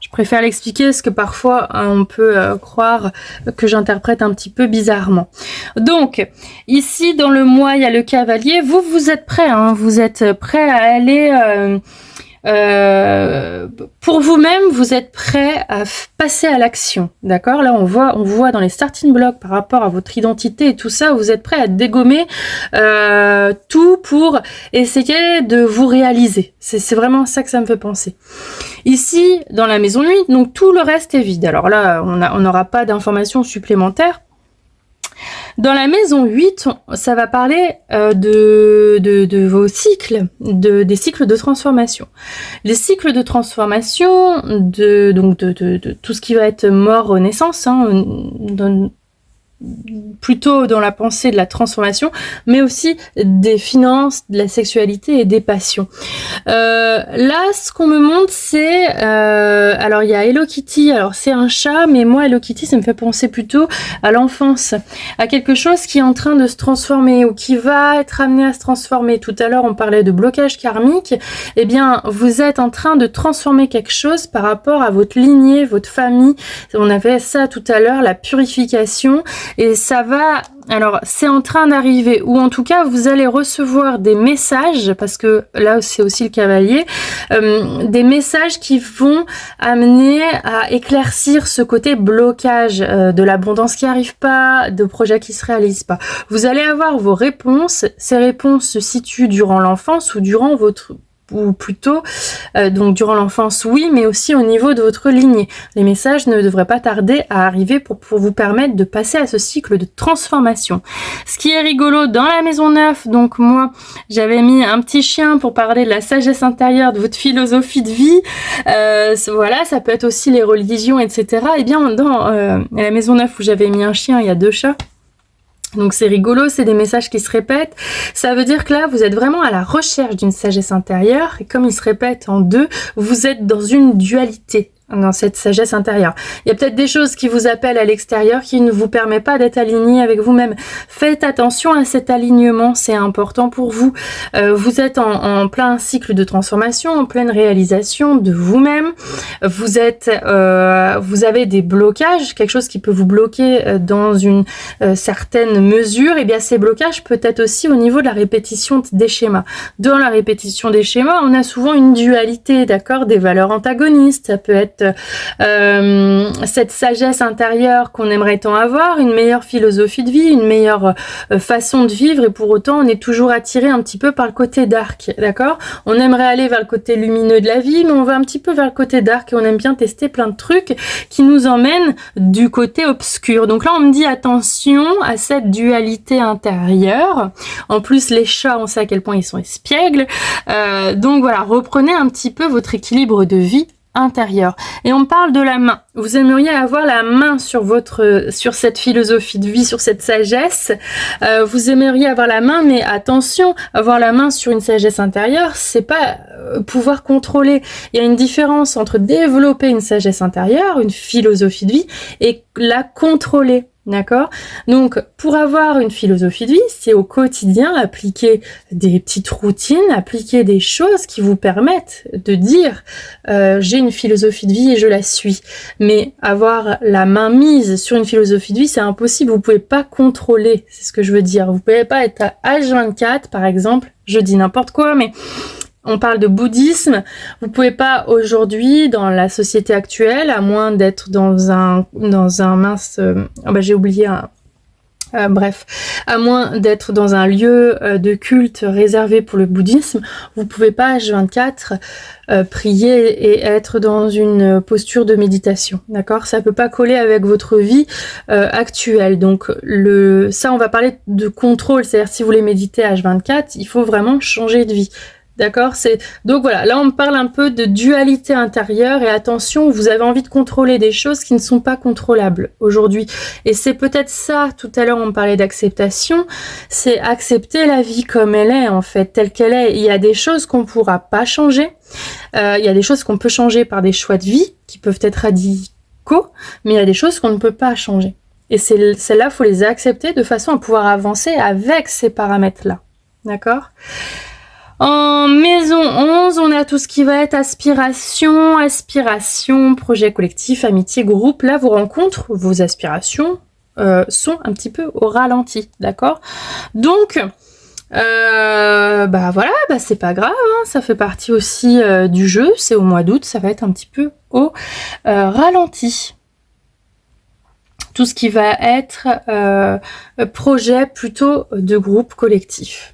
Je préfère l'expliquer parce que parfois, on peut croire que j'interprète un petit peu bizarrement. Donc, ici, dans le mois, il y a le cavalier. Vous êtes prêts, hein, vous êtes prêts à aller... pour vous-même, vous êtes prêt à passer à l'action, d'accord? Là, on voit dans les starting blocks par rapport à votre identité et tout ça, vous êtes prêt à dégommer tout pour essayer de vous réaliser. C'est vraiment ça que ça me fait penser. Ici, dans la maison 8, donc tout le reste est vide. Alors là, on n'aura pas d'informations supplémentaires. Dans la maison 8, ça va parler de vos cycles, des cycles de transformation. Les cycles de transformation, de tout ce qui va être mort, renaissance, hein, plutôt dans la pensée de la transformation, mais aussi des finances, de la sexualité et des passions. Là, ce qu'on me montre, c'est... alors, il y a Hello Kitty. Alors, c'est un chat, mais moi, Hello Kitty, ça me fait penser plutôt à l'enfance, à quelque chose qui est en train de se transformer ou qui va être amené à se transformer. Tout à l'heure, on parlait de blocage karmique. Eh bien, vous êtes en train de transformer quelque chose par rapport à votre lignée, votre famille. On avait ça tout à l'heure, la purification. Et ça va, alors c'est en train d'arriver, ou en tout cas vous allez recevoir des messages, parce que là c'est aussi le cavalier, des messages qui vont amener à éclaircir ce côté blocage de l'abondance qui arrive pas, de projets qui se réalisent pas. Vous allez avoir vos réponses, ces réponses se situent durant l'enfance ou durant votre ou plutôt, donc durant l'enfance, oui, mais aussi au niveau de votre lignée. Les messages ne devraient pas tarder à arriver pour vous permettre de passer à ce cycle de transformation. Ce qui est rigolo dans la maison 9, donc moi, j'avais mis un petit chien pour parler de la sagesse intérieure, de votre philosophie de vie. Voilà, ça peut être aussi les religions, etc. Et bien, dans la maison 9 où j'avais mis un chien, il y a 2 chats. Donc c'est rigolo, c'est des messages qui se répètent. Ça veut dire que là, vous êtes vraiment à la recherche d'une sagesse intérieure. Et comme ils se répètent en 2, vous êtes dans une dualité dans cette sagesse intérieure. Il y a peut-être des choses qui vous appellent à l'extérieur qui ne vous permettent pas d'être aligné avec vous-même. Faites attention à cet alignement, c'est important pour vous. Vous êtes en plein cycle de transformation, en pleine réalisation de vous-même. Vous avez des blocages, quelque chose qui peut vous bloquer dans une certaine mesure. Et bien ces blocages peut être aussi au niveau de la répétition des schémas. Dans la répétition des schémas, on a souvent une dualité, d'accord, des valeurs antagonistes. Ça peut être cette sagesse intérieure qu'on aimerait tant avoir, une meilleure philosophie de vie, une meilleure façon de vivre, et pour autant on est toujours attiré un petit peu par le côté dark, d'accord? On aimerait aller vers le côté lumineux de la vie, mais on va un petit peu vers le côté dark et on aime bien tester plein de trucs qui nous emmènent du côté obscur. Donc là on me dit attention à cette dualité intérieure. En plus les chats, on sait à quel point ils sont espiègles. Donc voilà, reprenez un petit peu votre équilibre de vie intérieur. Et on parle de la main. Vous aimeriez avoir la main sur cette philosophie de vie, sur cette sagesse. Vous aimeriez avoir la main, mais attention, avoir la main sur une sagesse intérieure, c'est pas pouvoir contrôler. Il y a une différence entre développer une sagesse intérieure, une philosophie de vie, et la contrôler. D'accord? Donc, pour avoir une philosophie de vie, c'est au quotidien appliquer des petites routines, appliquer des choses qui vous permettent de dire j'ai une philosophie de vie et je la suis. Mais avoir la main mise sur une philosophie de vie, c'est impossible. Vous pouvez pas contrôler, c'est ce que je veux dire. Vous pouvez pas être à H24, par exemple. Je dis n'importe quoi, mais on parle de bouddhisme. Vous pouvez pas aujourd'hui, dans la société actuelle, à moins d'être dans un mince... j'ai oublié un... bref, à moins d'être dans un lieu de culte réservé pour le bouddhisme, vous pouvez pas H24 prier et être dans une posture de méditation, d'accord? Ça peut pas coller avec votre vie actuelle. Donc ça, on va parler de contrôle, c'est-à-dire si vous voulez méditer H24, il faut vraiment changer de vie. D'accord, donc voilà, là on me parle un peu de dualité intérieure et attention, vous avez envie de contrôler des choses qui ne sont pas contrôlables aujourd'hui. Et c'est peut-être ça, tout à l'heure on me parlait d'acceptation, c'est accepter la vie comme elle est en fait, telle qu'elle est. Il y a des choses qu'on pourra pas changer, il y a des choses qu'on peut changer par des choix de vie qui peuvent être radicaux, mais il y a des choses qu'on ne peut pas changer. Et celles-là, faut les accepter de façon à pouvoir avancer avec ces paramètres-là. D'accord ? En maison 11, on a tout ce qui va être aspiration, projet collectif, amitié, groupe. Là, vos rencontres, vos aspirations sont un petit peu au ralenti, d'accord? Donc, c'est pas grave, hein, ça fait partie aussi du jeu. C'est au mois d'août, ça va être un petit peu au ralenti. Tout ce qui va être projet plutôt de groupe collectif.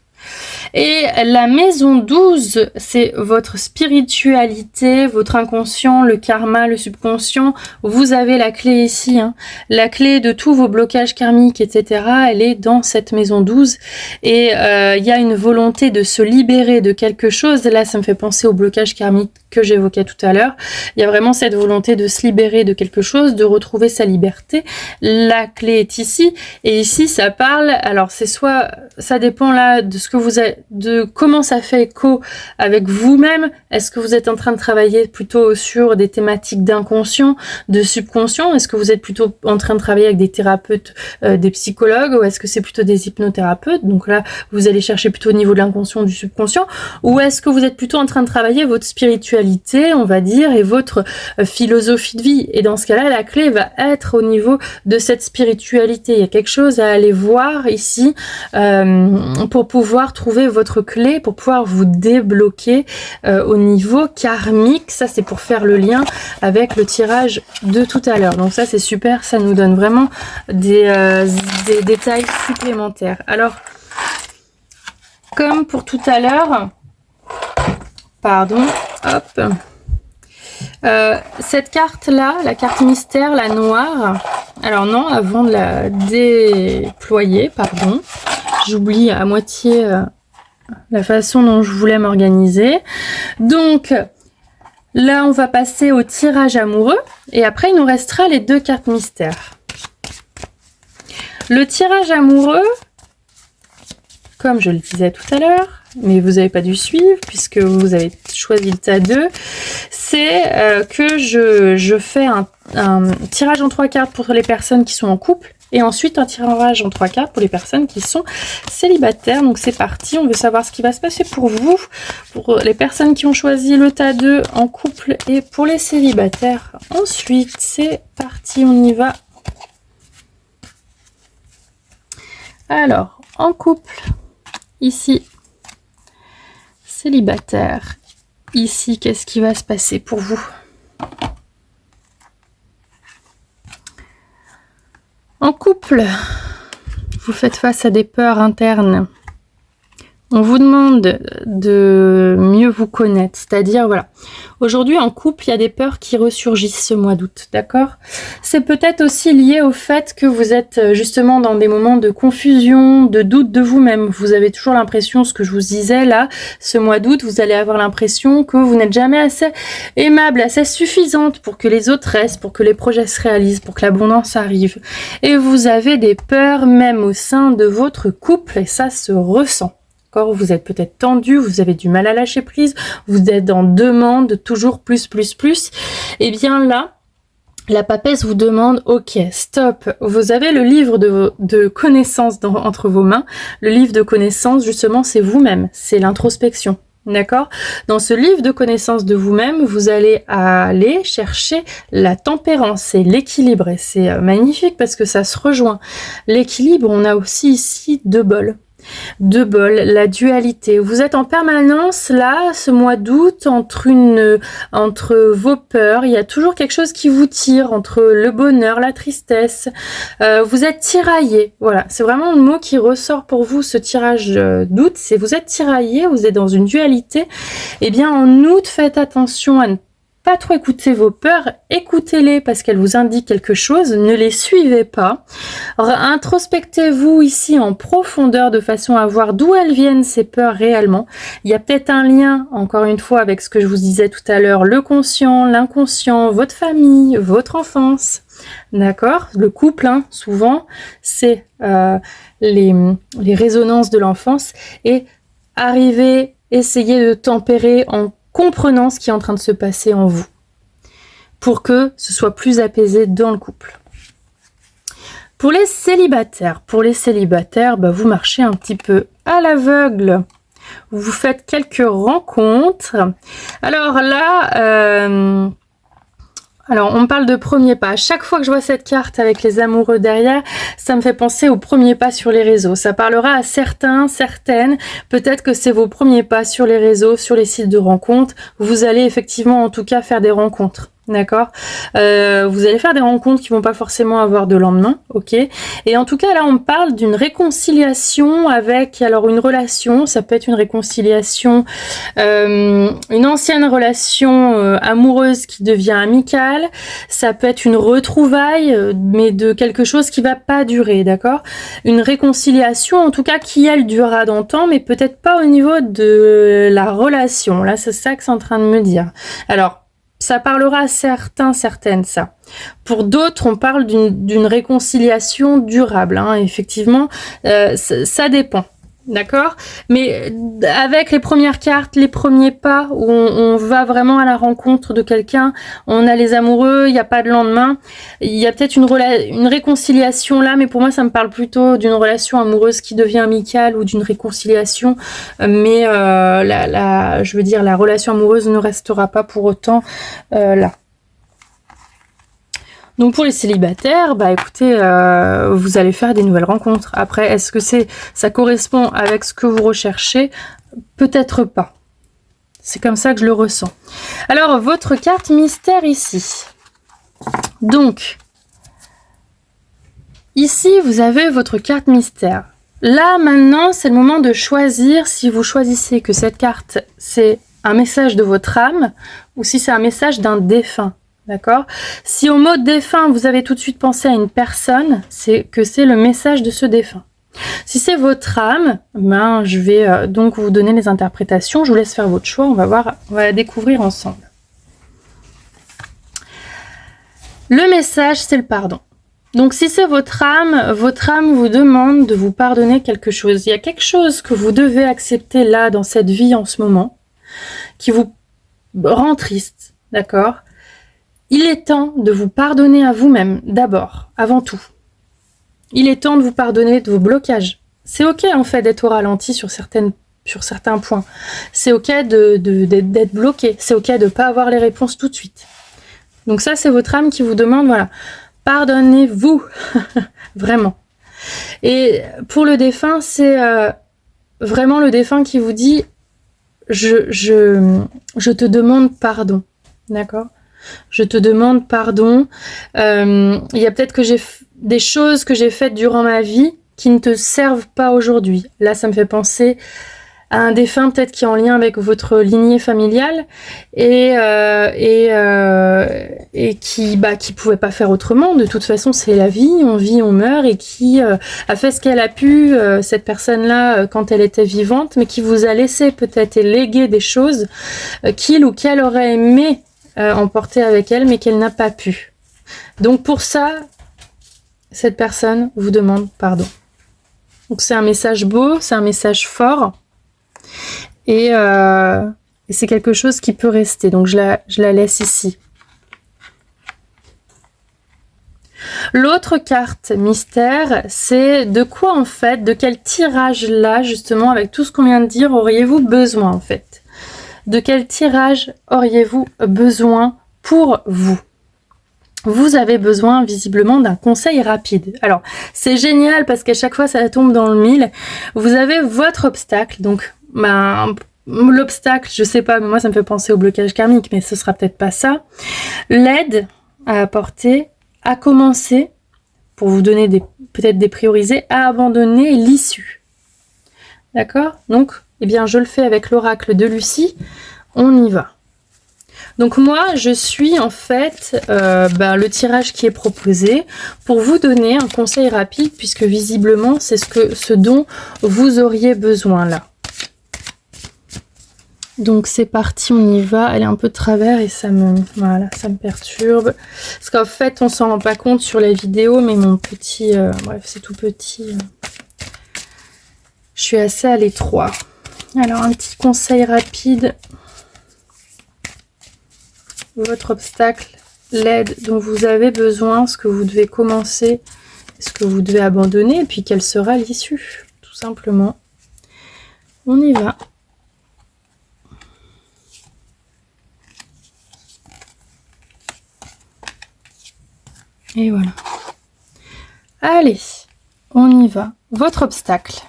Et la maison 12, c'est votre spiritualité, votre inconscient, le karma, le subconscient. Vous avez la clé ici, hein. La clé de tous vos blocages karmiques, etc. Elle est dans cette maison 12. Et il y a une volonté de se libérer de quelque chose. Là, ça me fait penser au blocage karmique que j'évoquais tout à l'heure. Il y a vraiment cette volonté de se libérer de quelque chose, de retrouver sa liberté. La clé est ici. Et ici, ça parle... Alors, c'est soit... Ça dépend là de ce que vous avez... de comment ça fait écho avec vous-même. Est-ce que vous êtes en train de travailler plutôt sur des thématiques d'inconscient, de subconscient? Est-ce que vous êtes plutôt en train de travailler avec des thérapeutes, des psychologues, ou est-ce que c'est plutôt des hypnothérapeutes? Donc là, vous allez chercher plutôt au niveau de l'inconscient, du subconscient. Ou est-ce que vous êtes plutôt en train de travailler votre spiritualité, on va dire, et votre philosophie de vie? Et dans ce cas-là, la clé va être au niveau de cette spiritualité. Il y a quelque chose à aller voir ici pour pouvoir trouver votre clé, pour pouvoir vous débloquer au niveau karmique. Ça, c'est pour faire le lien avec le tirage de tout à l'heure. Donc ça, c'est super, ça nous donne vraiment des détails supplémentaires. Alors, comme pour tout à l'heure, Pardon, hop. Cette carte-là, la carte mystère, la noire. Alors non, avant de la déployer, pardon, j'oublie à moitié la façon dont je voulais m'organiser. Donc là, on va passer au tirage amoureux et après, il nous restera les 2 cartes mystères. Le tirage amoureux, comme je le disais tout à l'heure, mais vous n'avez pas dû suivre puisque vous avez choisi le tas 2, c'est que je fais un tirage en 3 cartes pour les personnes qui sont en couple et ensuite un tirage en 3 cartes pour les personnes qui sont célibataires. Donc c'est parti, on veut savoir ce qui va se passer pour vous, pour les personnes qui ont choisi le tas 2 en couple et pour les célibataires. Ensuite, c'est parti, on y va. Alors, en couple, ici, célibataire. Ici, qu'est-ce qui va se passer pour vous? En couple, vous faites face à des peurs internes. On vous demande de mieux vous connaître, c'est-à-dire, voilà, aujourd'hui en couple, il y a des peurs qui ressurgissent ce mois d'août, d'accord? C'est peut-être aussi lié au fait que vous êtes justement dans des moments de confusion, de doute de vous-même. Vous avez toujours l'impression, ce que je vous disais là, ce mois d'août, vous allez avoir l'impression que vous n'êtes jamais assez aimable, assez suffisante pour que les autres restent, pour que les projets se réalisent, pour que l'abondance arrive. Et vous avez des peurs même au sein de votre couple et ça se ressent. Vous êtes peut-être tendu, vous avez du mal à lâcher prise, vous êtes en demande, toujours plus. Et bien là, la papesse vous demande, ok, stop, vous avez le livre de connaissances entre vos mains. Le livre de connaissances, justement, c'est vous-même, c'est l'introspection. D'accord? Dans ce livre de connaissances de vous-même, vous allez aller chercher la tempérance et l'équilibre. Et c'est magnifique parce que ça se rejoint. L'équilibre, on a aussi ici 2 bols. 2 bols, la dualité. Vous êtes en permanence là, ce mois d'août, entre vos peurs. Il y a toujours quelque chose qui vous tire entre le bonheur, la tristesse. Vous êtes tiraillé. Voilà, c'est vraiment le mot qui ressort pour vous, ce tirage d'août. C'est vous êtes tiraillé, vous êtes dans une dualité. Eh bien, en août, faites attention à ne pas trop écouter vos peurs, écoutez-les parce qu'elles vous indiquent quelque chose, ne les suivez pas. Introspectez-vous ici en profondeur de façon à voir d'où elles viennent ces peurs réellement. Il y a peut-être un lien, encore une fois, avec ce que je vous disais tout à l'heure, le conscient, l'inconscient, votre famille, votre enfance. D'accord? Le couple, hein, souvent, c'est les résonances de l'enfance et essayer de tempérer en comprenant ce qui est en train de se passer en vous pour que ce soit plus apaisé dans le couple. Pour les célibataires, vous marchez un petit peu à l'aveugle. Vous faites quelques rencontres. Alors là, on me parle de premier pas. À chaque fois que je vois cette carte avec les amoureux derrière, ça me fait penser aux premiers pas sur les réseaux. Ça parlera à certains, certaines. Peut-être que c'est vos premiers pas sur les réseaux, sur les sites de rencontres. Vous allez effectivement, en tout cas, faire des rencontres. D'accord, vous allez faire des rencontres qui vont pas forcément avoir de lendemain, ok. Et en tout cas là on parle d'une réconciliation avec une relation, ça peut être une réconciliation, une ancienne relation amoureuse qui devient amicale, ça peut être une retrouvaille mais de quelque chose qui va pas durer, d'accord. Une réconciliation en tout cas qui elle durera dans le temps, mais peut-être pas au niveau de la relation. Là c'est ça que c'est en train de me dire. Alors ça parlera à certains, certaines, ça. Pour d'autres, on parle d'une réconciliation durable. Hein. Effectivement, ça dépend. D'accord? Mais avec les premières cartes, les premiers pas, où on va vraiment à la rencontre de quelqu'un, on a les amoureux, il n'y a pas de lendemain. Il y a peut-être une réconciliation là, mais pour moi, ça me parle plutôt d'une relation amoureuse qui devient amicale ou d'une réconciliation. Mais je veux dire, la relation amoureuse ne restera pas pour autant là. Donc pour les célibataires, écoutez, vous allez faire des nouvelles rencontres. Après, est-ce que ça correspond avec ce que vous recherchez? Peut-être pas. C'est comme ça que je le ressens. Alors, votre carte mystère ici. Donc, ici, vous avez votre carte mystère. Là, maintenant, c'est le moment de choisir si vous choisissez que cette carte, c'est un message de votre âme ou si c'est un message d'un défunt. D'accord? Si au mot défunt, vous avez tout de suite pensé à une personne, c'est que c'est le message de ce défunt. Si c'est votre âme, ben, je vais donc vous donner les interprétations. Je vous laisse faire votre choix. On va voir, on va la découvrir ensemble. Le message, c'est le pardon. Donc si c'est votre âme vous demande de vous pardonner quelque chose. Il y a quelque chose que vous devez accepter là, dans cette vie en ce moment, qui vous rend triste, d'accord? Il est temps de vous pardonner à vous-même, d'abord, avant tout. Il est temps de vous pardonner de vos blocages. C'est ok en fait d'être au ralenti sur certains points. C'est ok d'être bloqué. C'est ok de ne pas avoir les réponses tout de suite. Donc ça, c'est votre âme qui vous demande, voilà, pardonnez-vous, vraiment. Et pour le défunt, c'est vraiment le défunt qui vous dit, je te demande pardon, d'accord? Je te demande pardon. Il y a peut-être que j'ai des choses que j'ai faites durant ma vie qui ne te servent pas aujourd'hui. Là, ça me fait penser à un défunt peut-être qui est en lien avec votre lignée familiale et qui pouvait pas faire autrement. De toute façon, c'est la vie, on meurt, et qui a fait ce qu'elle a pu, cette personne-là, quand elle était vivante, mais qui vous a laissé peut-être et légué des choses qu'il ou qu'elle aurait aimé emporter avec elle, mais qu'elle n'a pas pu. Donc pour ça, cette personne vous demande pardon. Donc c'est un message beau, c'est un message fort, et c'est quelque chose qui peut rester. Donc je la laisse ici. L'autre carte mystère, c'est de quoi en fait, de quel tirage là, justement, avec tout ce qu'on vient de dire, auriez-vous besoin en fait? De quel tirage auriez-vous besoin pour vous? Vous avez besoin visiblement d'un conseil rapide. Alors, c'est génial parce qu'à chaque fois, ça tombe dans le mille. Vous avez votre obstacle. Donc, l'obstacle, je sais pas, mais moi, ça me fait penser au blocage karmique, mais ce sera peut-être pas ça. L'aide à apporter, à commencer, pour vous donner peut-être des priorisés, à abandonner l'issue. D'accord? Donc, eh bien, je le fais avec l'oracle de Lucie. On y va. Donc moi, je suis en fait le tirage qui est proposé pour vous donner un conseil rapide, puisque visiblement, c'est ce dont vous auriez besoin là. Donc c'est parti, on y va. Elle est un peu de travers et ça me perturbe. Parce qu'en fait, on s'en rend pas compte sur la vidéo, mais mon petit... bref, c'est tout petit. Je suis assez à l'étroit. Alors, un petit conseil rapide. Votre obstacle, l'aide dont vous avez besoin, ce que vous devez commencer, ce que vous devez abandonner, et puis quelle sera l'issue, tout simplement. On y va. Et voilà. Allez, on y va. Votre obstacle.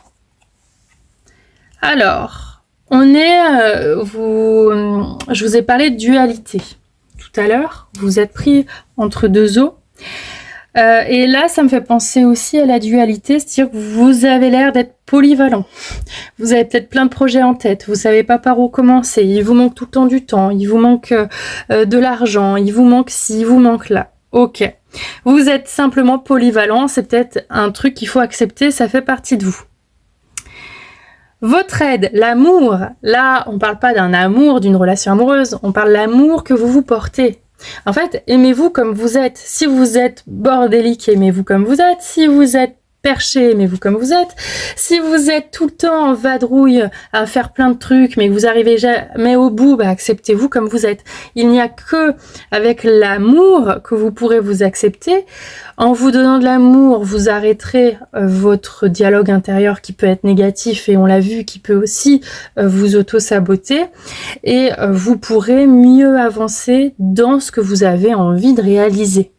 Alors, on est... je vous ai parlé de dualité tout à l'heure. Vous êtes pris entre deux eaux. Et là, ça me fait penser aussi à la dualité, c'est-à-dire que vous avez l'air d'être polyvalent. Vous avez peut-être plein de projets en tête, vous savez pas par où commencer, il vous manque tout le temps du temps, il vous manque de l'argent, il vous manque ci, il vous manque là. Ok. Vous êtes simplement polyvalent, c'est peut-être un truc qu'il faut accepter, ça fait partie de vous. Votre aide, l'amour, là, on parle pas d'un amour, d'une relation amoureuse, on parle de l'amour que vous vous portez. En fait, aimez-vous comme vous êtes. Si vous êtes bordélique, aimez-vous comme vous êtes. Si vous êtes perché, aimez-vous comme vous êtes. Si vous êtes tout le temps en vadrouille à faire plein de trucs, mais que vous arrivez jamais au bout, acceptez-vous comme vous êtes. Il n'y a que avec l'amour que vous pourrez vous accepter. En vous donnant de l'amour, vous arrêterez votre dialogue intérieur qui peut être négatif, et on l'a vu, qui peut aussi vous auto-saboter, et vous pourrez mieux avancer dans ce que vous avez envie de réaliser.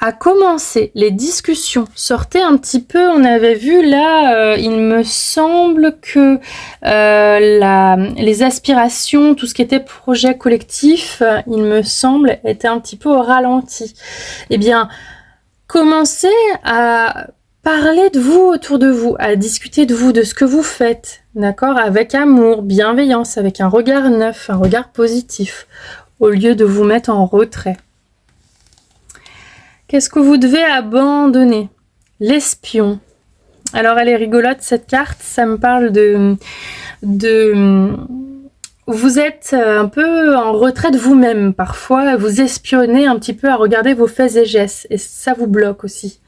À commencer les discussions, sortez un petit peu, on avait vu là, il me semble que les aspirations, tout ce qui était projet collectif, il me semble, était un petit peu au ralenti. Eh bien, commencez à parler de vous autour de vous, à discuter de vous, de ce que vous faites, d'accord, avec amour, bienveillance, avec un regard neuf, un regard positif, au lieu de vous mettre en retrait. Qu'est-ce que vous devez abandonner? L'espion. Alors elle est rigolote cette carte, ça me parle de vous êtes un peu en retrait de vous-même parfois, vous espionnez un petit peu à regarder vos faits et gestes et ça vous bloque aussi.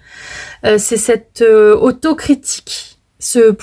C'est cette autocritique, cette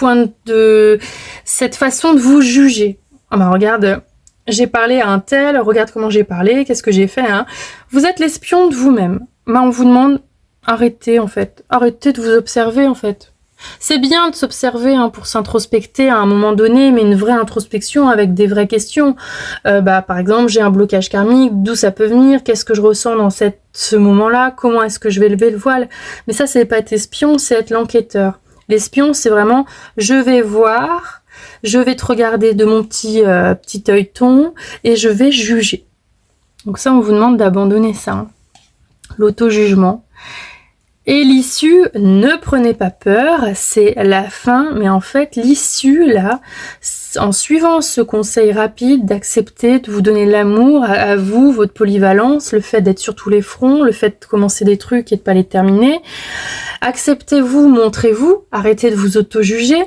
façon de vous juger. Ah bah regarde, j'ai parlé à un tel, regarde comment j'ai parlé, qu'est-ce que j'ai fait, hein. Vous êtes l'espion de vous-même. Bah on vous demande, arrêtez en fait, arrêtez de vous observer en fait. C'est bien de s'observer pour s'introspecter à un moment donné, mais une vraie introspection avec des vraies questions. Par exemple, j'ai un blocage karmique, d'où ça peut venir, qu'est-ce que je ressens dans ce moment-là, comment est-ce que je vais lever le voile. Mais ça, c'est pas être espion, c'est être l'enquêteur. L'espion, c'est vraiment, je vais voir, je vais te regarder de mon petit œilleton et je vais juger. Donc ça, on vous demande d'abandonner ça, l'auto-jugement. Et l'issue, ne prenez pas peur, c'est la fin, mais en fait l'issue là, en suivant ce conseil rapide d'accepter, de vous donner l'amour à vous, votre polyvalence, le fait d'être sur tous les fronts, le fait de commencer des trucs et de pas les terminer, acceptez-vous, montrez-vous, arrêtez de vous auto-juger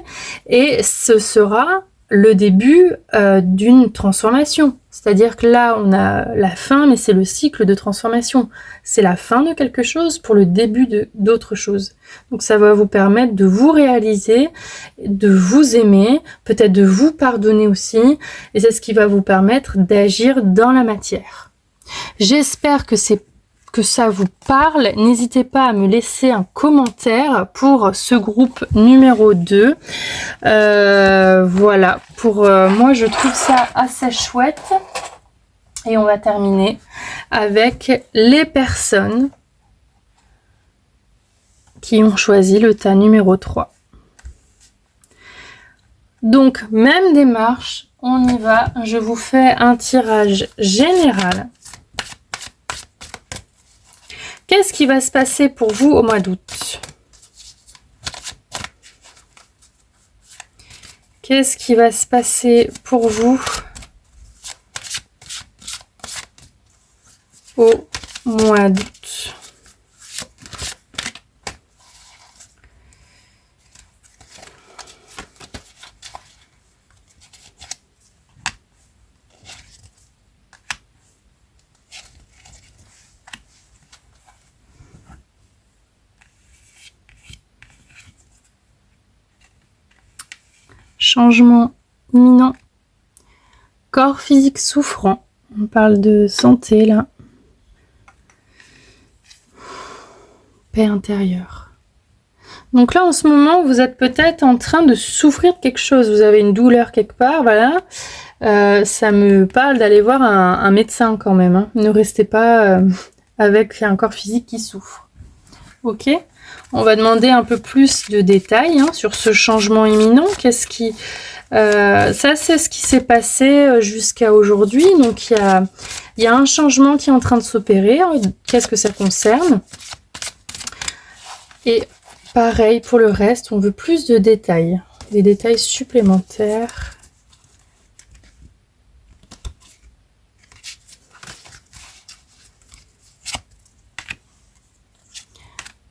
et ce sera le début d'une transformation. C'est-à-dire que là, on a la fin, mais c'est le cycle de transformation. C'est la fin de quelque chose pour le début d'autre chose. Donc ça va vous permettre de vous réaliser, de vous aimer, peut-être de vous pardonner aussi, et c'est ce qui va vous permettre d'agir dans la matière. J'espère que ça vous parle. N'hésitez pas à me laisser un commentaire pour ce groupe numéro 2. Voilà, pour moi je trouve ça assez chouette. Et on va terminer avec les personnes qui ont choisi le tas numéro 3. Donc, même démarche, on y va. Je vous fais un tirage général. Qu'est-ce qui va se passer pour vous au mois d'août? Qu'est-ce qui va se passer pour vous au mois d'août? Changement imminent. Corps physique souffrant. On parle de santé là. Paix intérieure. Donc là en ce moment vous êtes peut-être en train de souffrir de quelque chose. Vous avez une douleur quelque part, voilà. Ça me parle d'aller voir un médecin quand même. Hein. Ne restez pas avec un corps physique qui souffre. Ok. On va demander un peu plus de détails sur ce changement imminent. Qu'est-ce qui... ça, c'est ce qui s'est passé jusqu'à aujourd'hui. Donc, il y a un changement qui est en train de s'opérer. Qu'est-ce que ça concerne? Et pareil pour le reste, on veut plus de détails. Des détails supplémentaires.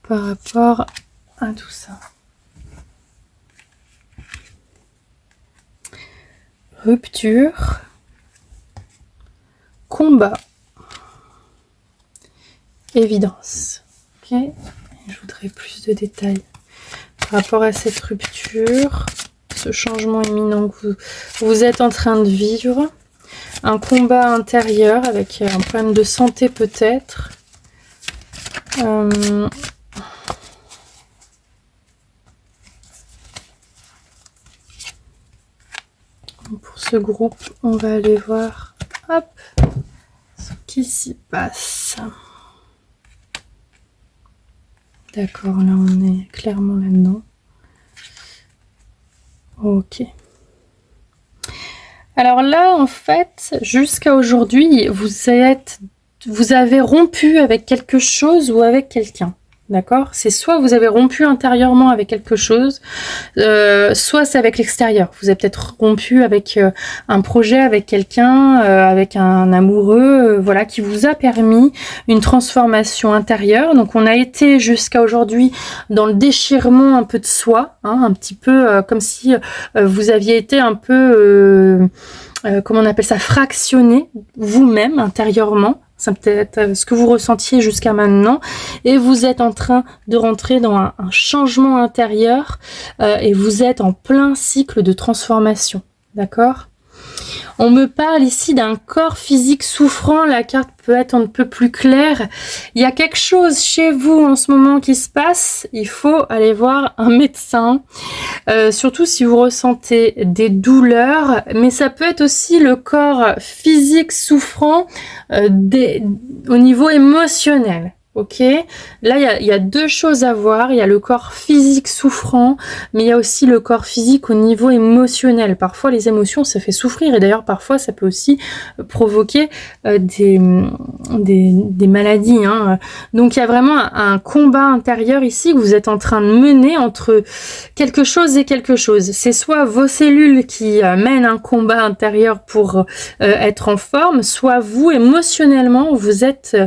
Par rapport à tout ça. Rupture, combat, évidence. Ok, je voudrais plus de détails par rapport à cette rupture, ce changement imminent que vous êtes en train de vivre, un combat intérieur avec un problème de santé peut-être. Pour ce groupe, on va aller voir ce qui s'y passe. D'accord, là on est clairement là-dedans. Ok. Alors là, en fait, jusqu'à aujourd'hui, vous avez rompu avec quelque chose ou avec quelqu'un. D'accord? C'est soit vous avez rompu intérieurement avec quelque chose, soit c'est avec l'extérieur. Vous avez peut-être rompu avec un projet, avec quelqu'un, avec un amoureux, voilà, qui vous a permis une transformation intérieure. Donc on a été jusqu'à aujourd'hui dans le déchirement un peu de soi, hein, un petit peu comme si vous aviez été un peu, comment on appelle ça, fractionné vous-même intérieurement. C'est peut-être ce que vous ressentiez jusqu'à maintenant, et vous êtes en train de rentrer dans un changement intérieur et vous êtes en plein cycle de transformation, d'accord? On me parle ici d'un corps physique souffrant, la carte peut être un peu plus claire. Il y a quelque chose chez vous en ce moment qui se passe, il faut aller voir un médecin, surtout si vous ressentez des douleurs, mais ça peut être aussi le corps physique souffrant au niveau émotionnel. Ok, là il y a deux choses à voir. Il y a le corps physique souffrant, mais il y a aussi le corps physique au niveau émotionnel. Parfois les émotions ça fait souffrir, et d'ailleurs parfois ça peut aussi provoquer des maladies, hein. Donc il y a vraiment un combat intérieur ici que vous êtes en train de mener entre quelque chose et quelque chose. C'est soit vos cellules qui mènent un combat intérieur pour être en forme, soit vous émotionnellement vous êtes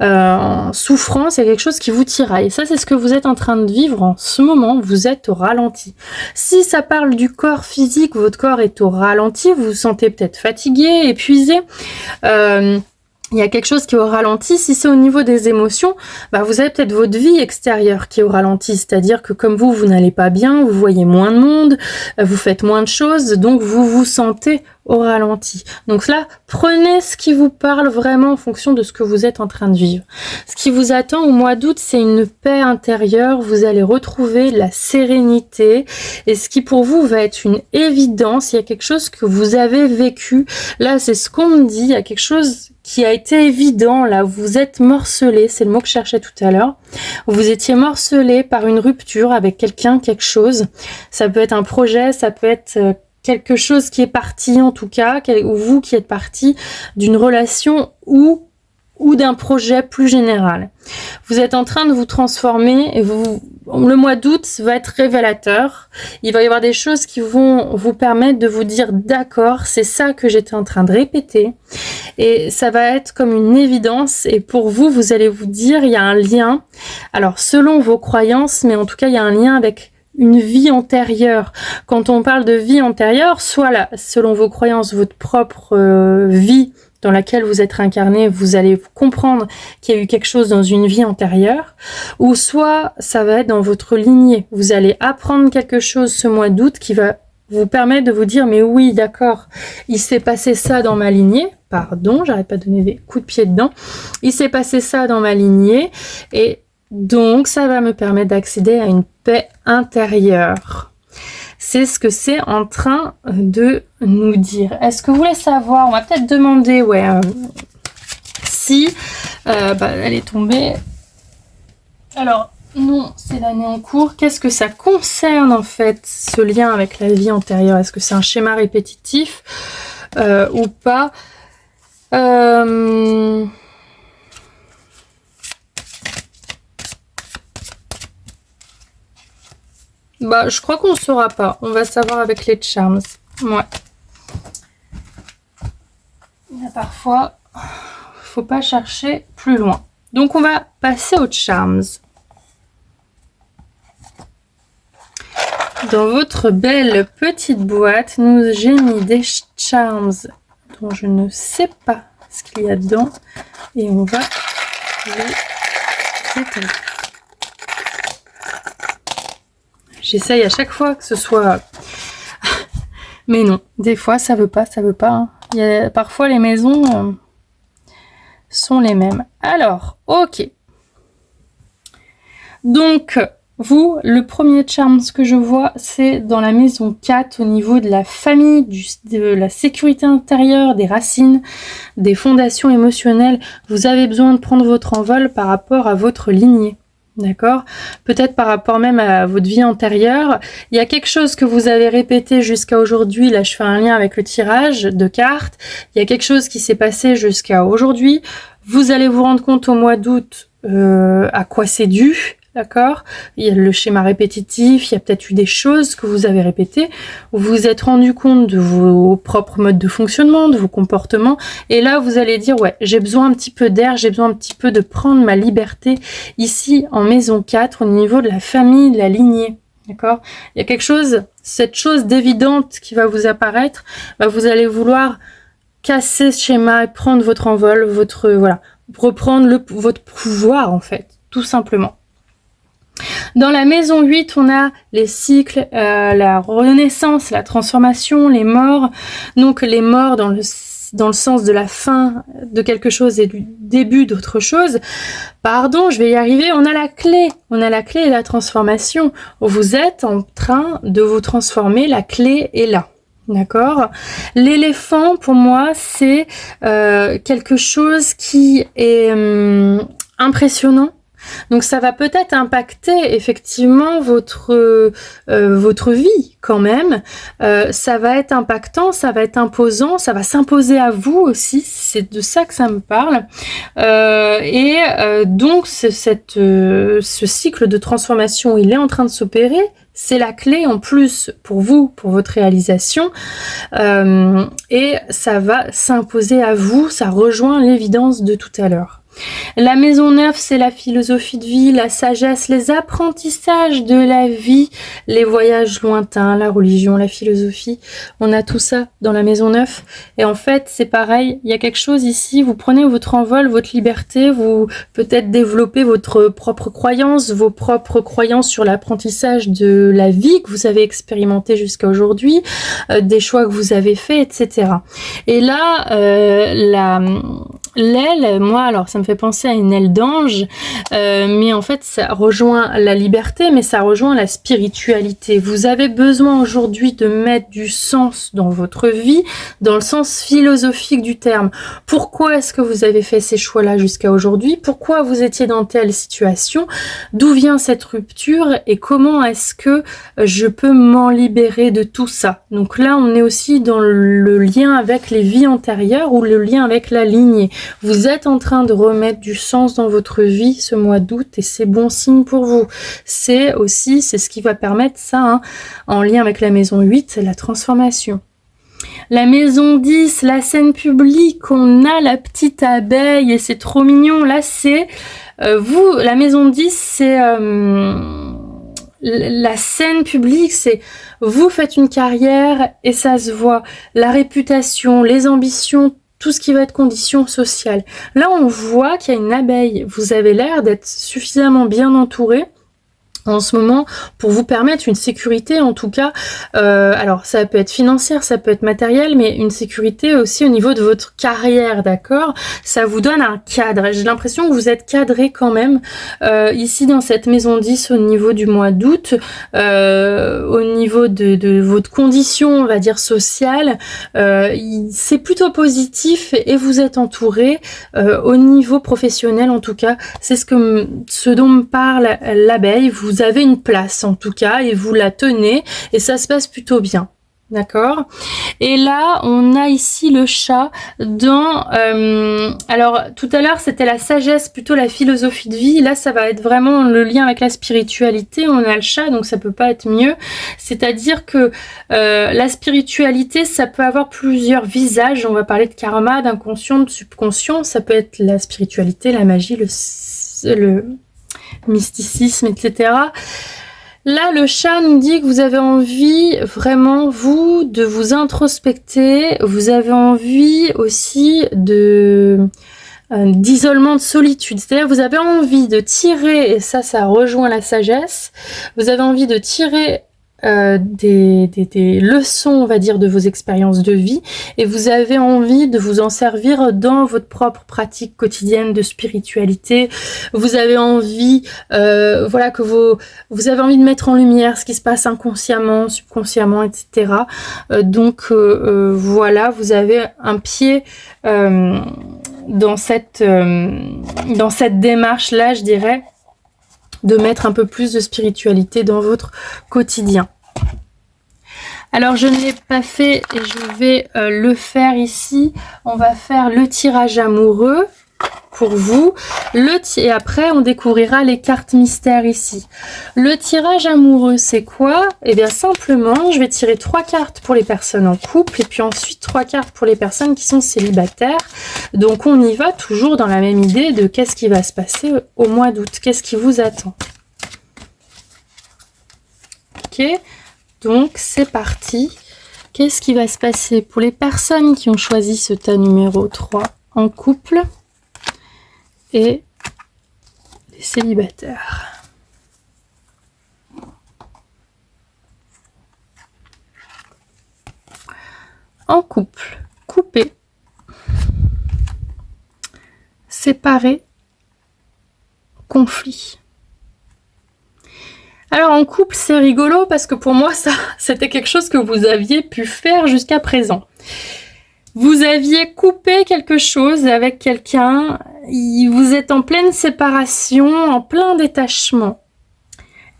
en souffrance, il y a quelque chose qui vous tiraille. Ça, c'est ce que vous êtes en train de vivre en ce moment. Vous êtes au ralenti. Si ça parle du corps physique, votre corps est au ralenti, vous vous sentez peut-être fatigué, épuisé. Il y a quelque chose qui est au ralenti. Si c'est au niveau des émotions, vous avez peut-être votre vie extérieure qui est au ralenti. C'est-à-dire que comme vous n'allez pas bien, vous voyez moins de monde, vous faites moins de choses, donc vous vous sentez au ralenti. Donc là, prenez ce qui vous parle vraiment en fonction de ce que vous êtes en train de vivre. Ce qui vous attend au mois d'août, c'est une paix intérieure. Vous allez retrouver la sérénité. Et ce qui pour vous va être une évidence, il y a quelque chose que vous avez vécu. Là, c'est ce qu'on me dit. Il y a quelque chose qui a été évident, là, vous êtes morcelé, c'est le mot que je cherchais tout à l'heure. Vous étiez morcelé par une rupture avec quelqu'un, quelque chose. Ça peut être un projet, ça peut être quelque chose qui est parti en tout cas, ou vous qui êtes parti d'une relation ou d'un projet plus général. Vous êtes en train de vous transformer et le mois d'août va être révélateur. Il va y avoir des choses qui vont vous permettre de vous dire d'accord, c'est ça que j'étais en train de répéter, et ça va être comme une évidence, et pour vous, vous allez vous dire il y a un lien, alors selon vos croyances, mais en tout cas il y a un lien avec une vie antérieure. Quand on parle de vie antérieure, soit là, selon vos croyances, votre propre vie dans laquelle vous êtes incarné, vous allez comprendre qu'il y a eu quelque chose dans une vie antérieure, ou soit ça va être dans votre lignée. Vous allez apprendre quelque chose ce mois d'août qui va vous permettre de vous dire mais oui, d'accord, il s'est passé ça dans ma lignée, pardon, j'arrête pas de donner des coups de pied dedans, il s'est passé ça dans ma lignée, et donc ça va me permettre d'accéder à une paix intérieure. C'est ce que c'est en train de nous dire. Est-ce que vous voulez savoir, on va peut-être demander, si elle est tombée. Alors, non, c'est l'année en cours. Qu'est-ce que ça concerne en fait, ce lien avec la vie antérieure? Est-ce que c'est un schéma répétitif ou pas? Je crois qu'on ne saura pas. On va savoir avec les charms. Ouais. Il y a parfois, faut pas chercher plus loin. Donc on va passer aux charms. Dans votre belle petite boîte, j'ai mis des charms dont je ne sais pas ce qu'il y a dedans. Et on va les étaler. J'essaye à chaque fois que ce soit... Mais non, des fois ça veut pas, hein. Parfois les maisons sont les mêmes. Alors, ok. Donc, vous, le premier charm que je vois, c'est dans la maison 4, au niveau de la famille, de la sécurité intérieure, des racines, des fondations émotionnelles. Vous avez besoin de prendre votre envol par rapport à votre lignée. D'accord? Peut-être par rapport même à votre vie antérieure. Il y a quelque chose que vous avez répété jusqu'à aujourd'hui. Là, je fais un lien avec le tirage de cartes. Il y a quelque chose qui s'est passé jusqu'à aujourd'hui. Vous allez vous rendre compte au mois d'août à quoi c'est dû. d'accord? Il y a le schéma répétitif, il y a peut-être eu des choses que vous avez répétées, vous vous êtes rendu compte de vos propres modes de fonctionnement, de vos comportements, et là vous allez dire ouais, j'ai besoin un petit peu d'air, j'ai besoin un petit peu de prendre ma liberté ici en maison 4 au niveau de la famille, de la lignée, d'accord? Il y a quelque chose, cette chose d'évidente qui va vous apparaître, vous allez vouloir casser ce schéma et prendre votre envol, voilà, reprendre votre pouvoir en fait, tout simplement. Dans la maison 8, on a les cycles, la renaissance, la transformation, les morts. Donc les morts dans le sens de la fin de quelque chose et du début d'autre chose. Pardon, je vais y arriver. On a la clé et la transformation. Vous êtes en train de vous transformer, la clé est là. D'accord. L'éléphant, pour moi, c'est quelque chose qui est impressionnant. Donc ça va peut-être impacter effectivement votre vie quand même. Ça va être impactant, ça va être imposant, ça va s'imposer à vous aussi. C'est de ça que ça me parle. Donc ce cycle de transformation, il est en train de s'opérer. C'est la clé en plus pour vous, pour votre réalisation. Et ça va s'imposer à vous. Ça rejoint l'évidence de tout à l'heure. La maison 9, c'est la philosophie de vie, la sagesse, les apprentissages de la vie, les voyages lointains, la religion, la philosophie. On a tout ça dans la maison 9. Et en fait, c'est pareil, il y a quelque chose ici, vous prenez votre envol, votre liberté, vous peut-être développez votre propre croyance, vos propres croyances sur l'apprentissage de la vie que vous avez expérimenté jusqu'à aujourd'hui, des choix que vous avez faits, etc. Et là, l'aile, moi, alors ça me fait penser à une aile d'ange, mais en fait ça rejoint la liberté, mais ça rejoint la spiritualité. Vous avez besoin aujourd'hui de mettre du sens dans votre vie, dans le sens philosophique du terme. Pourquoi est-ce que vous avez fait ces choix-là jusqu'à aujourd'hui? Pourquoi vous étiez dans telle situation? D'où vient cette rupture? Et comment est-ce que je peux m'en libérer de tout ça? Donc là, on est aussi dans le lien avec les vies antérieures ou le lien avec la lignée. Vous êtes en train de remettre du sens dans votre vie ce mois d'août et c'est bon signe pour vous. C'est ce qui va permettre ça, en lien avec la maison 8, la transformation. La maison 10, la scène publique, on a la petite abeille et c'est trop mignon. Là, c'est vous, la maison 10, c'est la scène publique, c'est vous faites une carrière et ça se voit. La réputation, les ambitions, tout ce qui va être conditions sociales. Là, on voit qu'il y a une abeille. Vous avez l'air d'être suffisamment bien entouré en ce moment pour vous permettre une sécurité, en tout cas, alors ça peut être financière, ça peut être matériel, mais une sécurité aussi au niveau de votre carrière, d'accord? Ça vous donne un cadre. J'ai l'impression que vous êtes cadré quand même ici dans cette maison 10 au niveau du mois d'août, au niveau de votre condition, on va dire sociale, c'est plutôt positif et vous êtes entouré au niveau professionnel, en tout cas, c'est ce dont me parle l'abeille. Vous avez une place en tout cas et vous la tenez et ça se passe plutôt bien. D'accord. Et là, on a ici le chat dans... alors, tout à l'heure, c'était la sagesse, plutôt la philosophie de vie. Là, ça va être vraiment le lien avec la spiritualité. On a le chat, donc ça peut pas être mieux. C'est-à-dire que la spiritualité, ça peut avoir plusieurs visages. On va parler de karma, d'inconscient, de subconscient. Ça peut être la spiritualité, la magie, le mysticisme, etc. Là, le chat nous dit que vous avez envie vraiment, vous, de vous introspecter. Vous avez envie aussi d'isolement, de solitude. C'est-à-dire vous avez envie de tirer, et ça rejoint la sagesse, vous avez envie de tirer des leçons, on va dire, de vos expériences de vie, et vous avez envie de vous en servir dans votre propre pratique quotidienne de spiritualité. Vous avez envie, voilà, que vous avez envie de mettre en lumière ce qui se passe inconsciemment, subconsciemment, etc. Voilà, vous avez un pied dans cette démarche-là, je dirais, de mettre un peu plus de spiritualité dans votre quotidien. Alors je ne l'ai pas fait et je vais le faire ici. On va faire le tirage amoureux. pour vous. Et après, on découvrira les cartes mystères ici. Le tirage amoureux, c'est quoi? Eh bien, simplement, je vais tirer 3 cartes pour les personnes en couple et puis ensuite 3 cartes pour les personnes qui sont célibataires. Donc, on y va toujours dans la même idée de qu'est-ce qui va se passer au mois d'août. Qu'est-ce qui vous attend? Ok, donc c'est parti. Qu'est-ce qui va se passer pour les personnes qui ont choisi ce tas numéro 3 en couple et les célibataires? En couple, coupé, séparé, conflit. Alors en couple, c'est rigolo parce que pour moi, ça, c'était quelque chose que vous aviez pu faire jusqu'à présent. Vous aviez coupé quelque chose avec quelqu'un, vous êtes en pleine séparation, en plein détachement.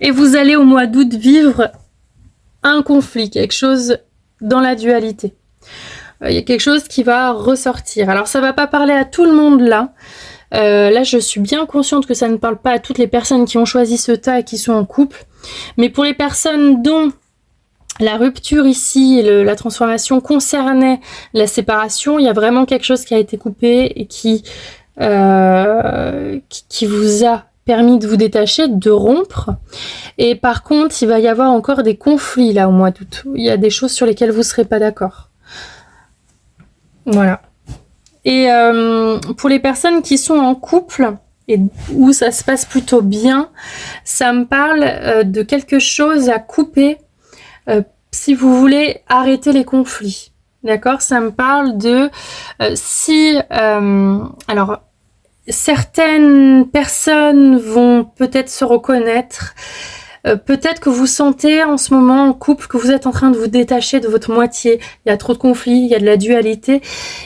Et vous allez au mois d'août vivre un conflit, quelque chose dans la dualité. Il y a quelque chose qui va ressortir. Alors ça va pas parler à tout le monde là. Là, je suis bien consciente que ça ne parle pas à toutes les personnes qui ont choisi ce tas et qui sont en couple. Mais pour les personnes dont la rupture ici et la transformation concernait la séparation, il y a vraiment quelque chose qui a été coupé et qui vous a permis de vous détacher, de rompre. Et par contre, il va y avoir encore des conflits là au mois d'août. Il y a des choses sur lesquelles vous ne serez pas d'accord. Voilà. Et pour les personnes qui sont en couple et où ça se passe plutôt bien, ça me parle de quelque chose à couper si vous voulez arrêter les conflits. D'accord? Ça me parle de alors certaines personnes vont peut-être se reconnaître. Peut-être que vous sentez en ce moment en couple que vous êtes en train de vous détacher de votre moitié. Il y a trop de conflits, il y a de la dualité.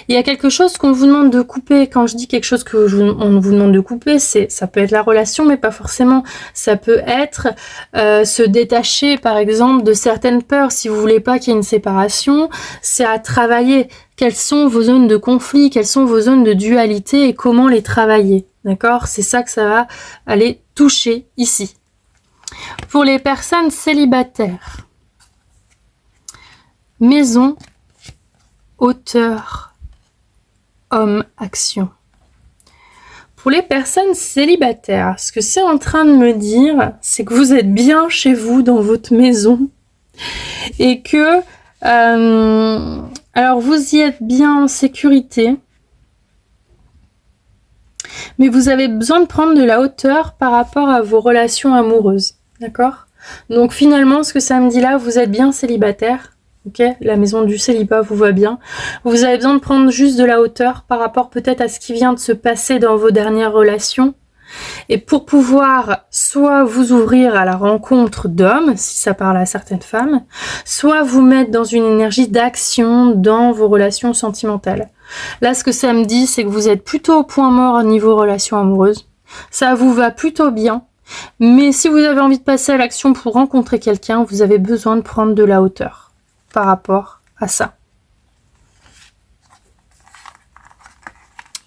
Il y a quelque chose qu'on vous demande de couper. Quand je dis quelque chose on vous demande de couper, ça peut être la relation, mais pas forcément. Ça peut être se détacher, par exemple, de certaines peurs. Si vous voulez pas qu'il y ait une séparation, c'est à travailler. Quelles sont vos zones de conflit, quelles sont vos zones de dualité et comment les travailler. D'accord? C'est ça que ça va aller toucher ici. Pour les personnes célibataires, maison, auteur, homme, action. Pour les personnes célibataires, ce que c'est en train de me dire, c'est que vous êtes bien chez vous dans votre maison et que alors vous y êtes bien en sécurité, mais vous avez besoin de prendre de la hauteur par rapport à vos relations amoureuses. D'accord? Donc finalement, ce que ça me dit là, vous êtes bien célibataire. Ok? La maison du célibat vous va bien. Vous avez besoin de prendre juste de la hauteur par rapport peut-être à ce qui vient de se passer dans vos dernières relations. Et pour pouvoir soit vous ouvrir à la rencontre d'hommes, si ça parle à certaines femmes, soit vous mettre dans une énergie d'action dans vos relations sentimentales. Là, ce que ça me dit, c'est que vous êtes plutôt au point mort au niveau relations amoureuses. Ça vous va plutôt bien. Mais si vous avez envie de passer à l'action pour rencontrer quelqu'un, vous avez besoin de prendre de la hauteur par rapport à ça.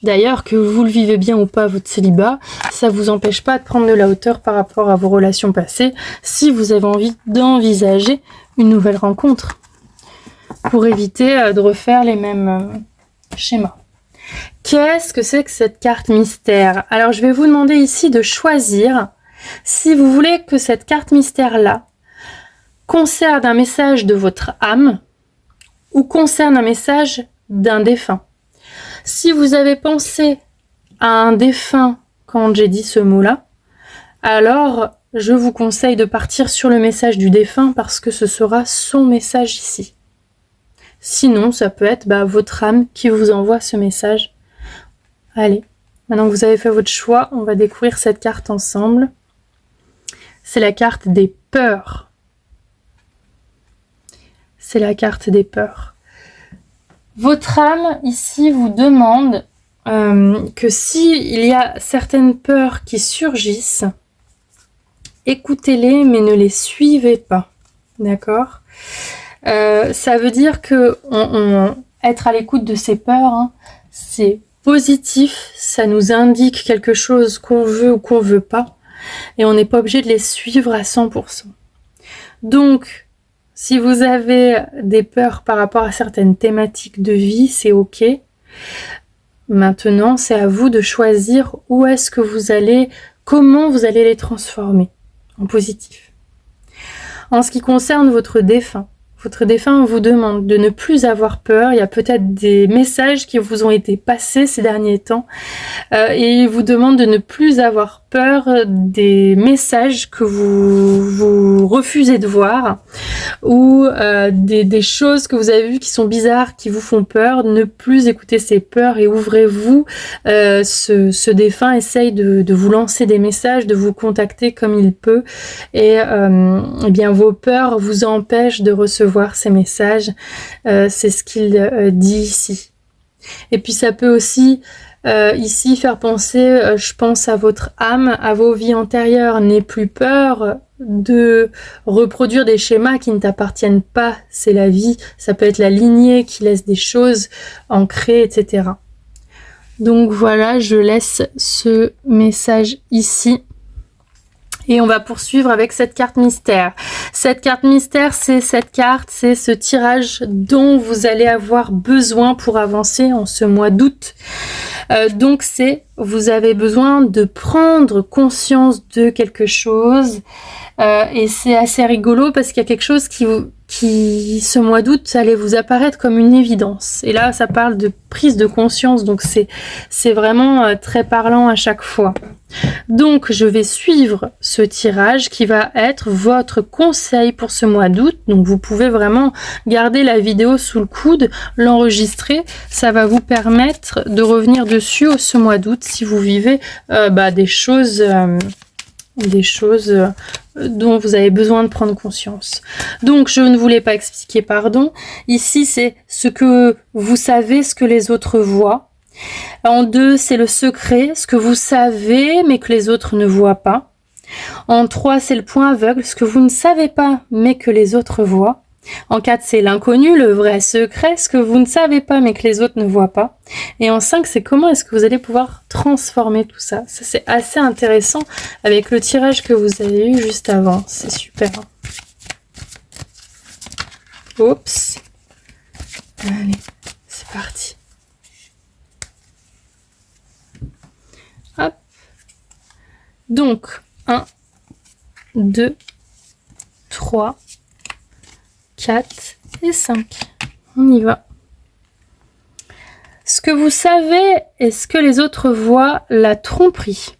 D'ailleurs, que vous le vivez bien ou pas, votre célibat, ça vous empêche pas de prendre de la hauteur par rapport à vos relations passées si vous avez envie d'envisager une nouvelle rencontre pour éviter de refaire les mêmes schémas. Qu'est-ce que c'est que cette carte mystère? Alors, je vais vous demander ici de choisir si vous voulez que cette carte mystère-là concerne un message de votre âme ou concerne un message d'un défunt. Si vous avez pensé à un défunt quand j'ai dit ce mot-là, alors je vous conseille de partir sur le message du défunt parce que ce sera son message ici. Sinon, ça peut être votre âme qui vous envoie ce message. Allez, maintenant que vous avez fait votre choix, on va découvrir cette carte ensemble. C'est la carte des peurs. C'est la carte des peurs. Votre âme, ici, vous demande que s'il y a certaines peurs qui surgissent, écoutez-les, mais ne les suivez pas. D'accord ? Ça veut dire que être à l'écoute de ces peurs, c'est positifs, ça nous indique quelque chose qu'on veut ou qu'on veut pas, et on n'est pas obligé de les suivre à 100%. Donc, si vous avez des peurs par rapport à certaines thématiques de vie, c'est ok. Maintenant, c'est à vous de choisir où est-ce que vous allez, comment vous allez les transformer en positif. En ce qui concerne votre défunt vous demande de ne plus avoir peur. Il y a peut-être des messages qui vous ont été passés ces derniers temps et il vous demande de ne plus avoir peur des messages que vous refusez de voir ou des choses que vous avez vues qui sont bizarres, qui vous font peur. Ne plus écouter ces peurs et ouvrez-vous. Ce défunt essaye de vous lancer des messages, de vous contacter comme il peut et bien vos peurs vous empêchent de recevoir ces messages, c'est ce qu'il dit ici. Et puis ça peut aussi ici faire penser, je pense à votre âme, à vos vies antérieures. N'aie plus peur de reproduire des schémas qui ne t'appartiennent pas, c'est la vie, ça peut être la lignée qui laisse des choses ancrées, etc. Donc voilà, je laisse ce message ici. Et on va poursuivre avec cette carte mystère. Cette carte mystère, c'est ce tirage dont vous allez avoir besoin pour avancer en ce mois d'août. Donc vous avez besoin de prendre conscience de quelque chose. Et c'est assez rigolo parce qu'il y a quelque chose qui ce mois d'août allait vous apparaître comme une évidence. Et là, ça parle de prise de conscience, donc c'est vraiment très parlant à chaque fois. Donc, je vais suivre ce tirage qui va être votre conseil pour ce mois d'août. Donc, vous pouvez vraiment garder la vidéo sous le coude, l'enregistrer. Ça va vous permettre de revenir dessus ce mois d'août si vous vivez des choses dont vous avez besoin de prendre conscience. Donc, je ne voulais pas expliquer, pardon. Ici, c'est ce que vous savez, ce que les autres voient. En 2, c'est le secret, ce que vous savez, mais que les autres ne voient pas. En 3, c'est le point aveugle, ce que vous ne savez pas, mais que les autres voient. En 4, c'est l'inconnu, le vrai secret, ce que vous ne savez pas, mais que les autres ne voient pas. Et en 5, c'est comment est-ce que vous allez pouvoir transformer tout ça. Ça, c'est assez intéressant avec le tirage que vous avez eu juste avant. C'est super. Oups. Allez, c'est parti. Hop. Donc, 1, 2, 3, 4 et 5. On y va. Ce que vous savez et ce que les autres voient, la tromperie.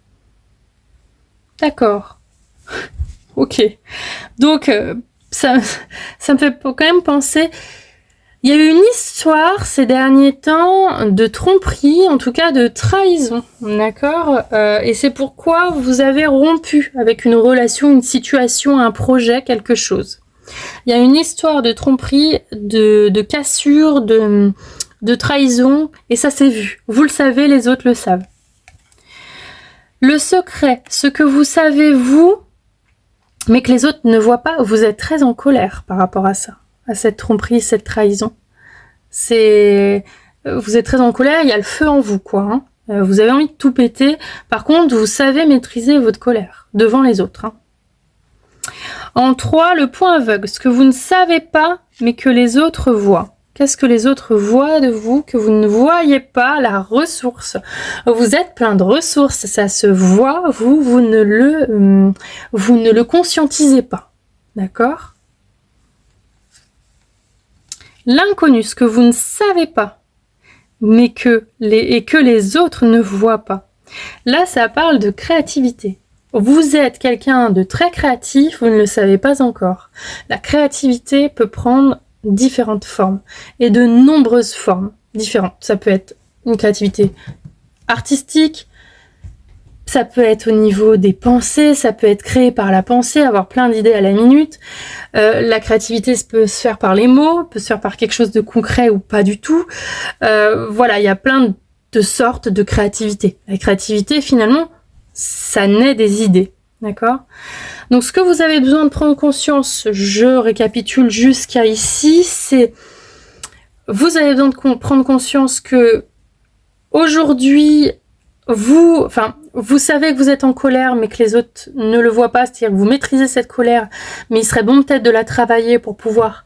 D'accord. Ok. Donc, ça me fait quand même penser... Il y a eu une histoire ces derniers temps de tromperie, en tout cas de trahison, d'accord, et c'est pourquoi vous avez rompu avec une relation, une situation, un projet, quelque chose. Il y a une histoire de tromperie, de cassure, de trahison, et ça s'est vu. Vous le savez, les autres le savent. Le secret, ce que vous savez vous, mais que les autres ne voient pas, vous êtes très en colère par rapport à ça. À cette tromperie, cette trahison. Vous êtes très en colère, il y a le feu en vous, quoi. Hein. Vous avez envie de tout péter. Par contre, vous savez maîtriser votre colère devant les autres. Hein. En 3, le point aveugle, ce que vous ne savez pas, mais que les autres voient. Qu'est-ce que les autres voient de vous, que vous ne voyez pas? La ressource. Vous êtes plein de ressources, ça se voit, vous ne le conscientisez pas. D'accord? L'inconnu, ce que vous ne savez pas, mais que les autres ne voient pas. Là, ça parle de créativité. Vous êtes quelqu'un de très créatif, vous ne le savez pas encore. La créativité peut prendre différentes formes, et de nombreuses formes différentes. Ça peut être une créativité artistique, ça peut être au niveau des pensées, ça peut être créé par la pensée, avoir plein d'idées à la minute. La créativité peut se faire par les mots, peut se faire par quelque chose de concret ou pas du tout. Voilà, il y a plein de sortes de créativité. La créativité, finalement, ça naît des idées, d'accord ? Donc, ce que vous avez besoin de prendre conscience, je récapitule jusqu'à ici, c'est vous avez besoin de prendre conscience que aujourd'hui, vous savez que vous êtes en colère, mais que les autres ne le voient pas, c'est-à-dire que vous maîtrisez cette colère, mais il serait bon peut-être de la travailler pour pouvoir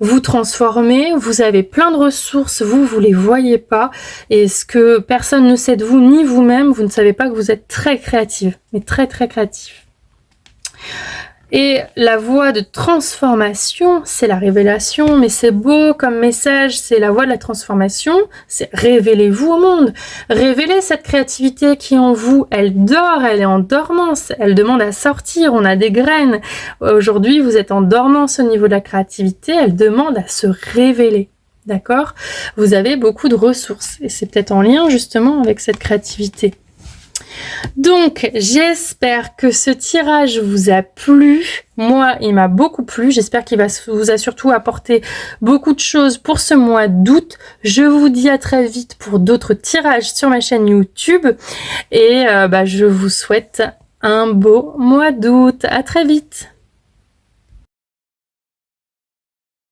vous transformer. Vous avez plein de ressources, vous les voyez pas, et ce que personne ne sait de vous, ni vous-même, vous ne savez pas que vous êtes très créative, mais très très créatif. Et la voie de transformation, c'est la révélation, mais c'est beau comme message, c'est la voie de la transformation, c'est révélez-vous au monde, révélez cette créativité qui est en vous, elle dort, elle est en dormance, elle demande à sortir, on a des graines. Aujourd'hui, vous êtes en dormance au niveau de la créativité, elle demande à se révéler, d'accord? Vous avez beaucoup de ressources, et c'est peut-être en lien justement avec cette créativité. Donc, j'espère que ce tirage vous a plu. Moi, il m'a beaucoup plu. J'espère qu'il vous a surtout apporté beaucoup de choses pour ce mois d'août. Je vous dis à très vite pour d'autres tirages sur ma chaîne YouTube. Et je vous souhaite un beau mois d'août. À très vite.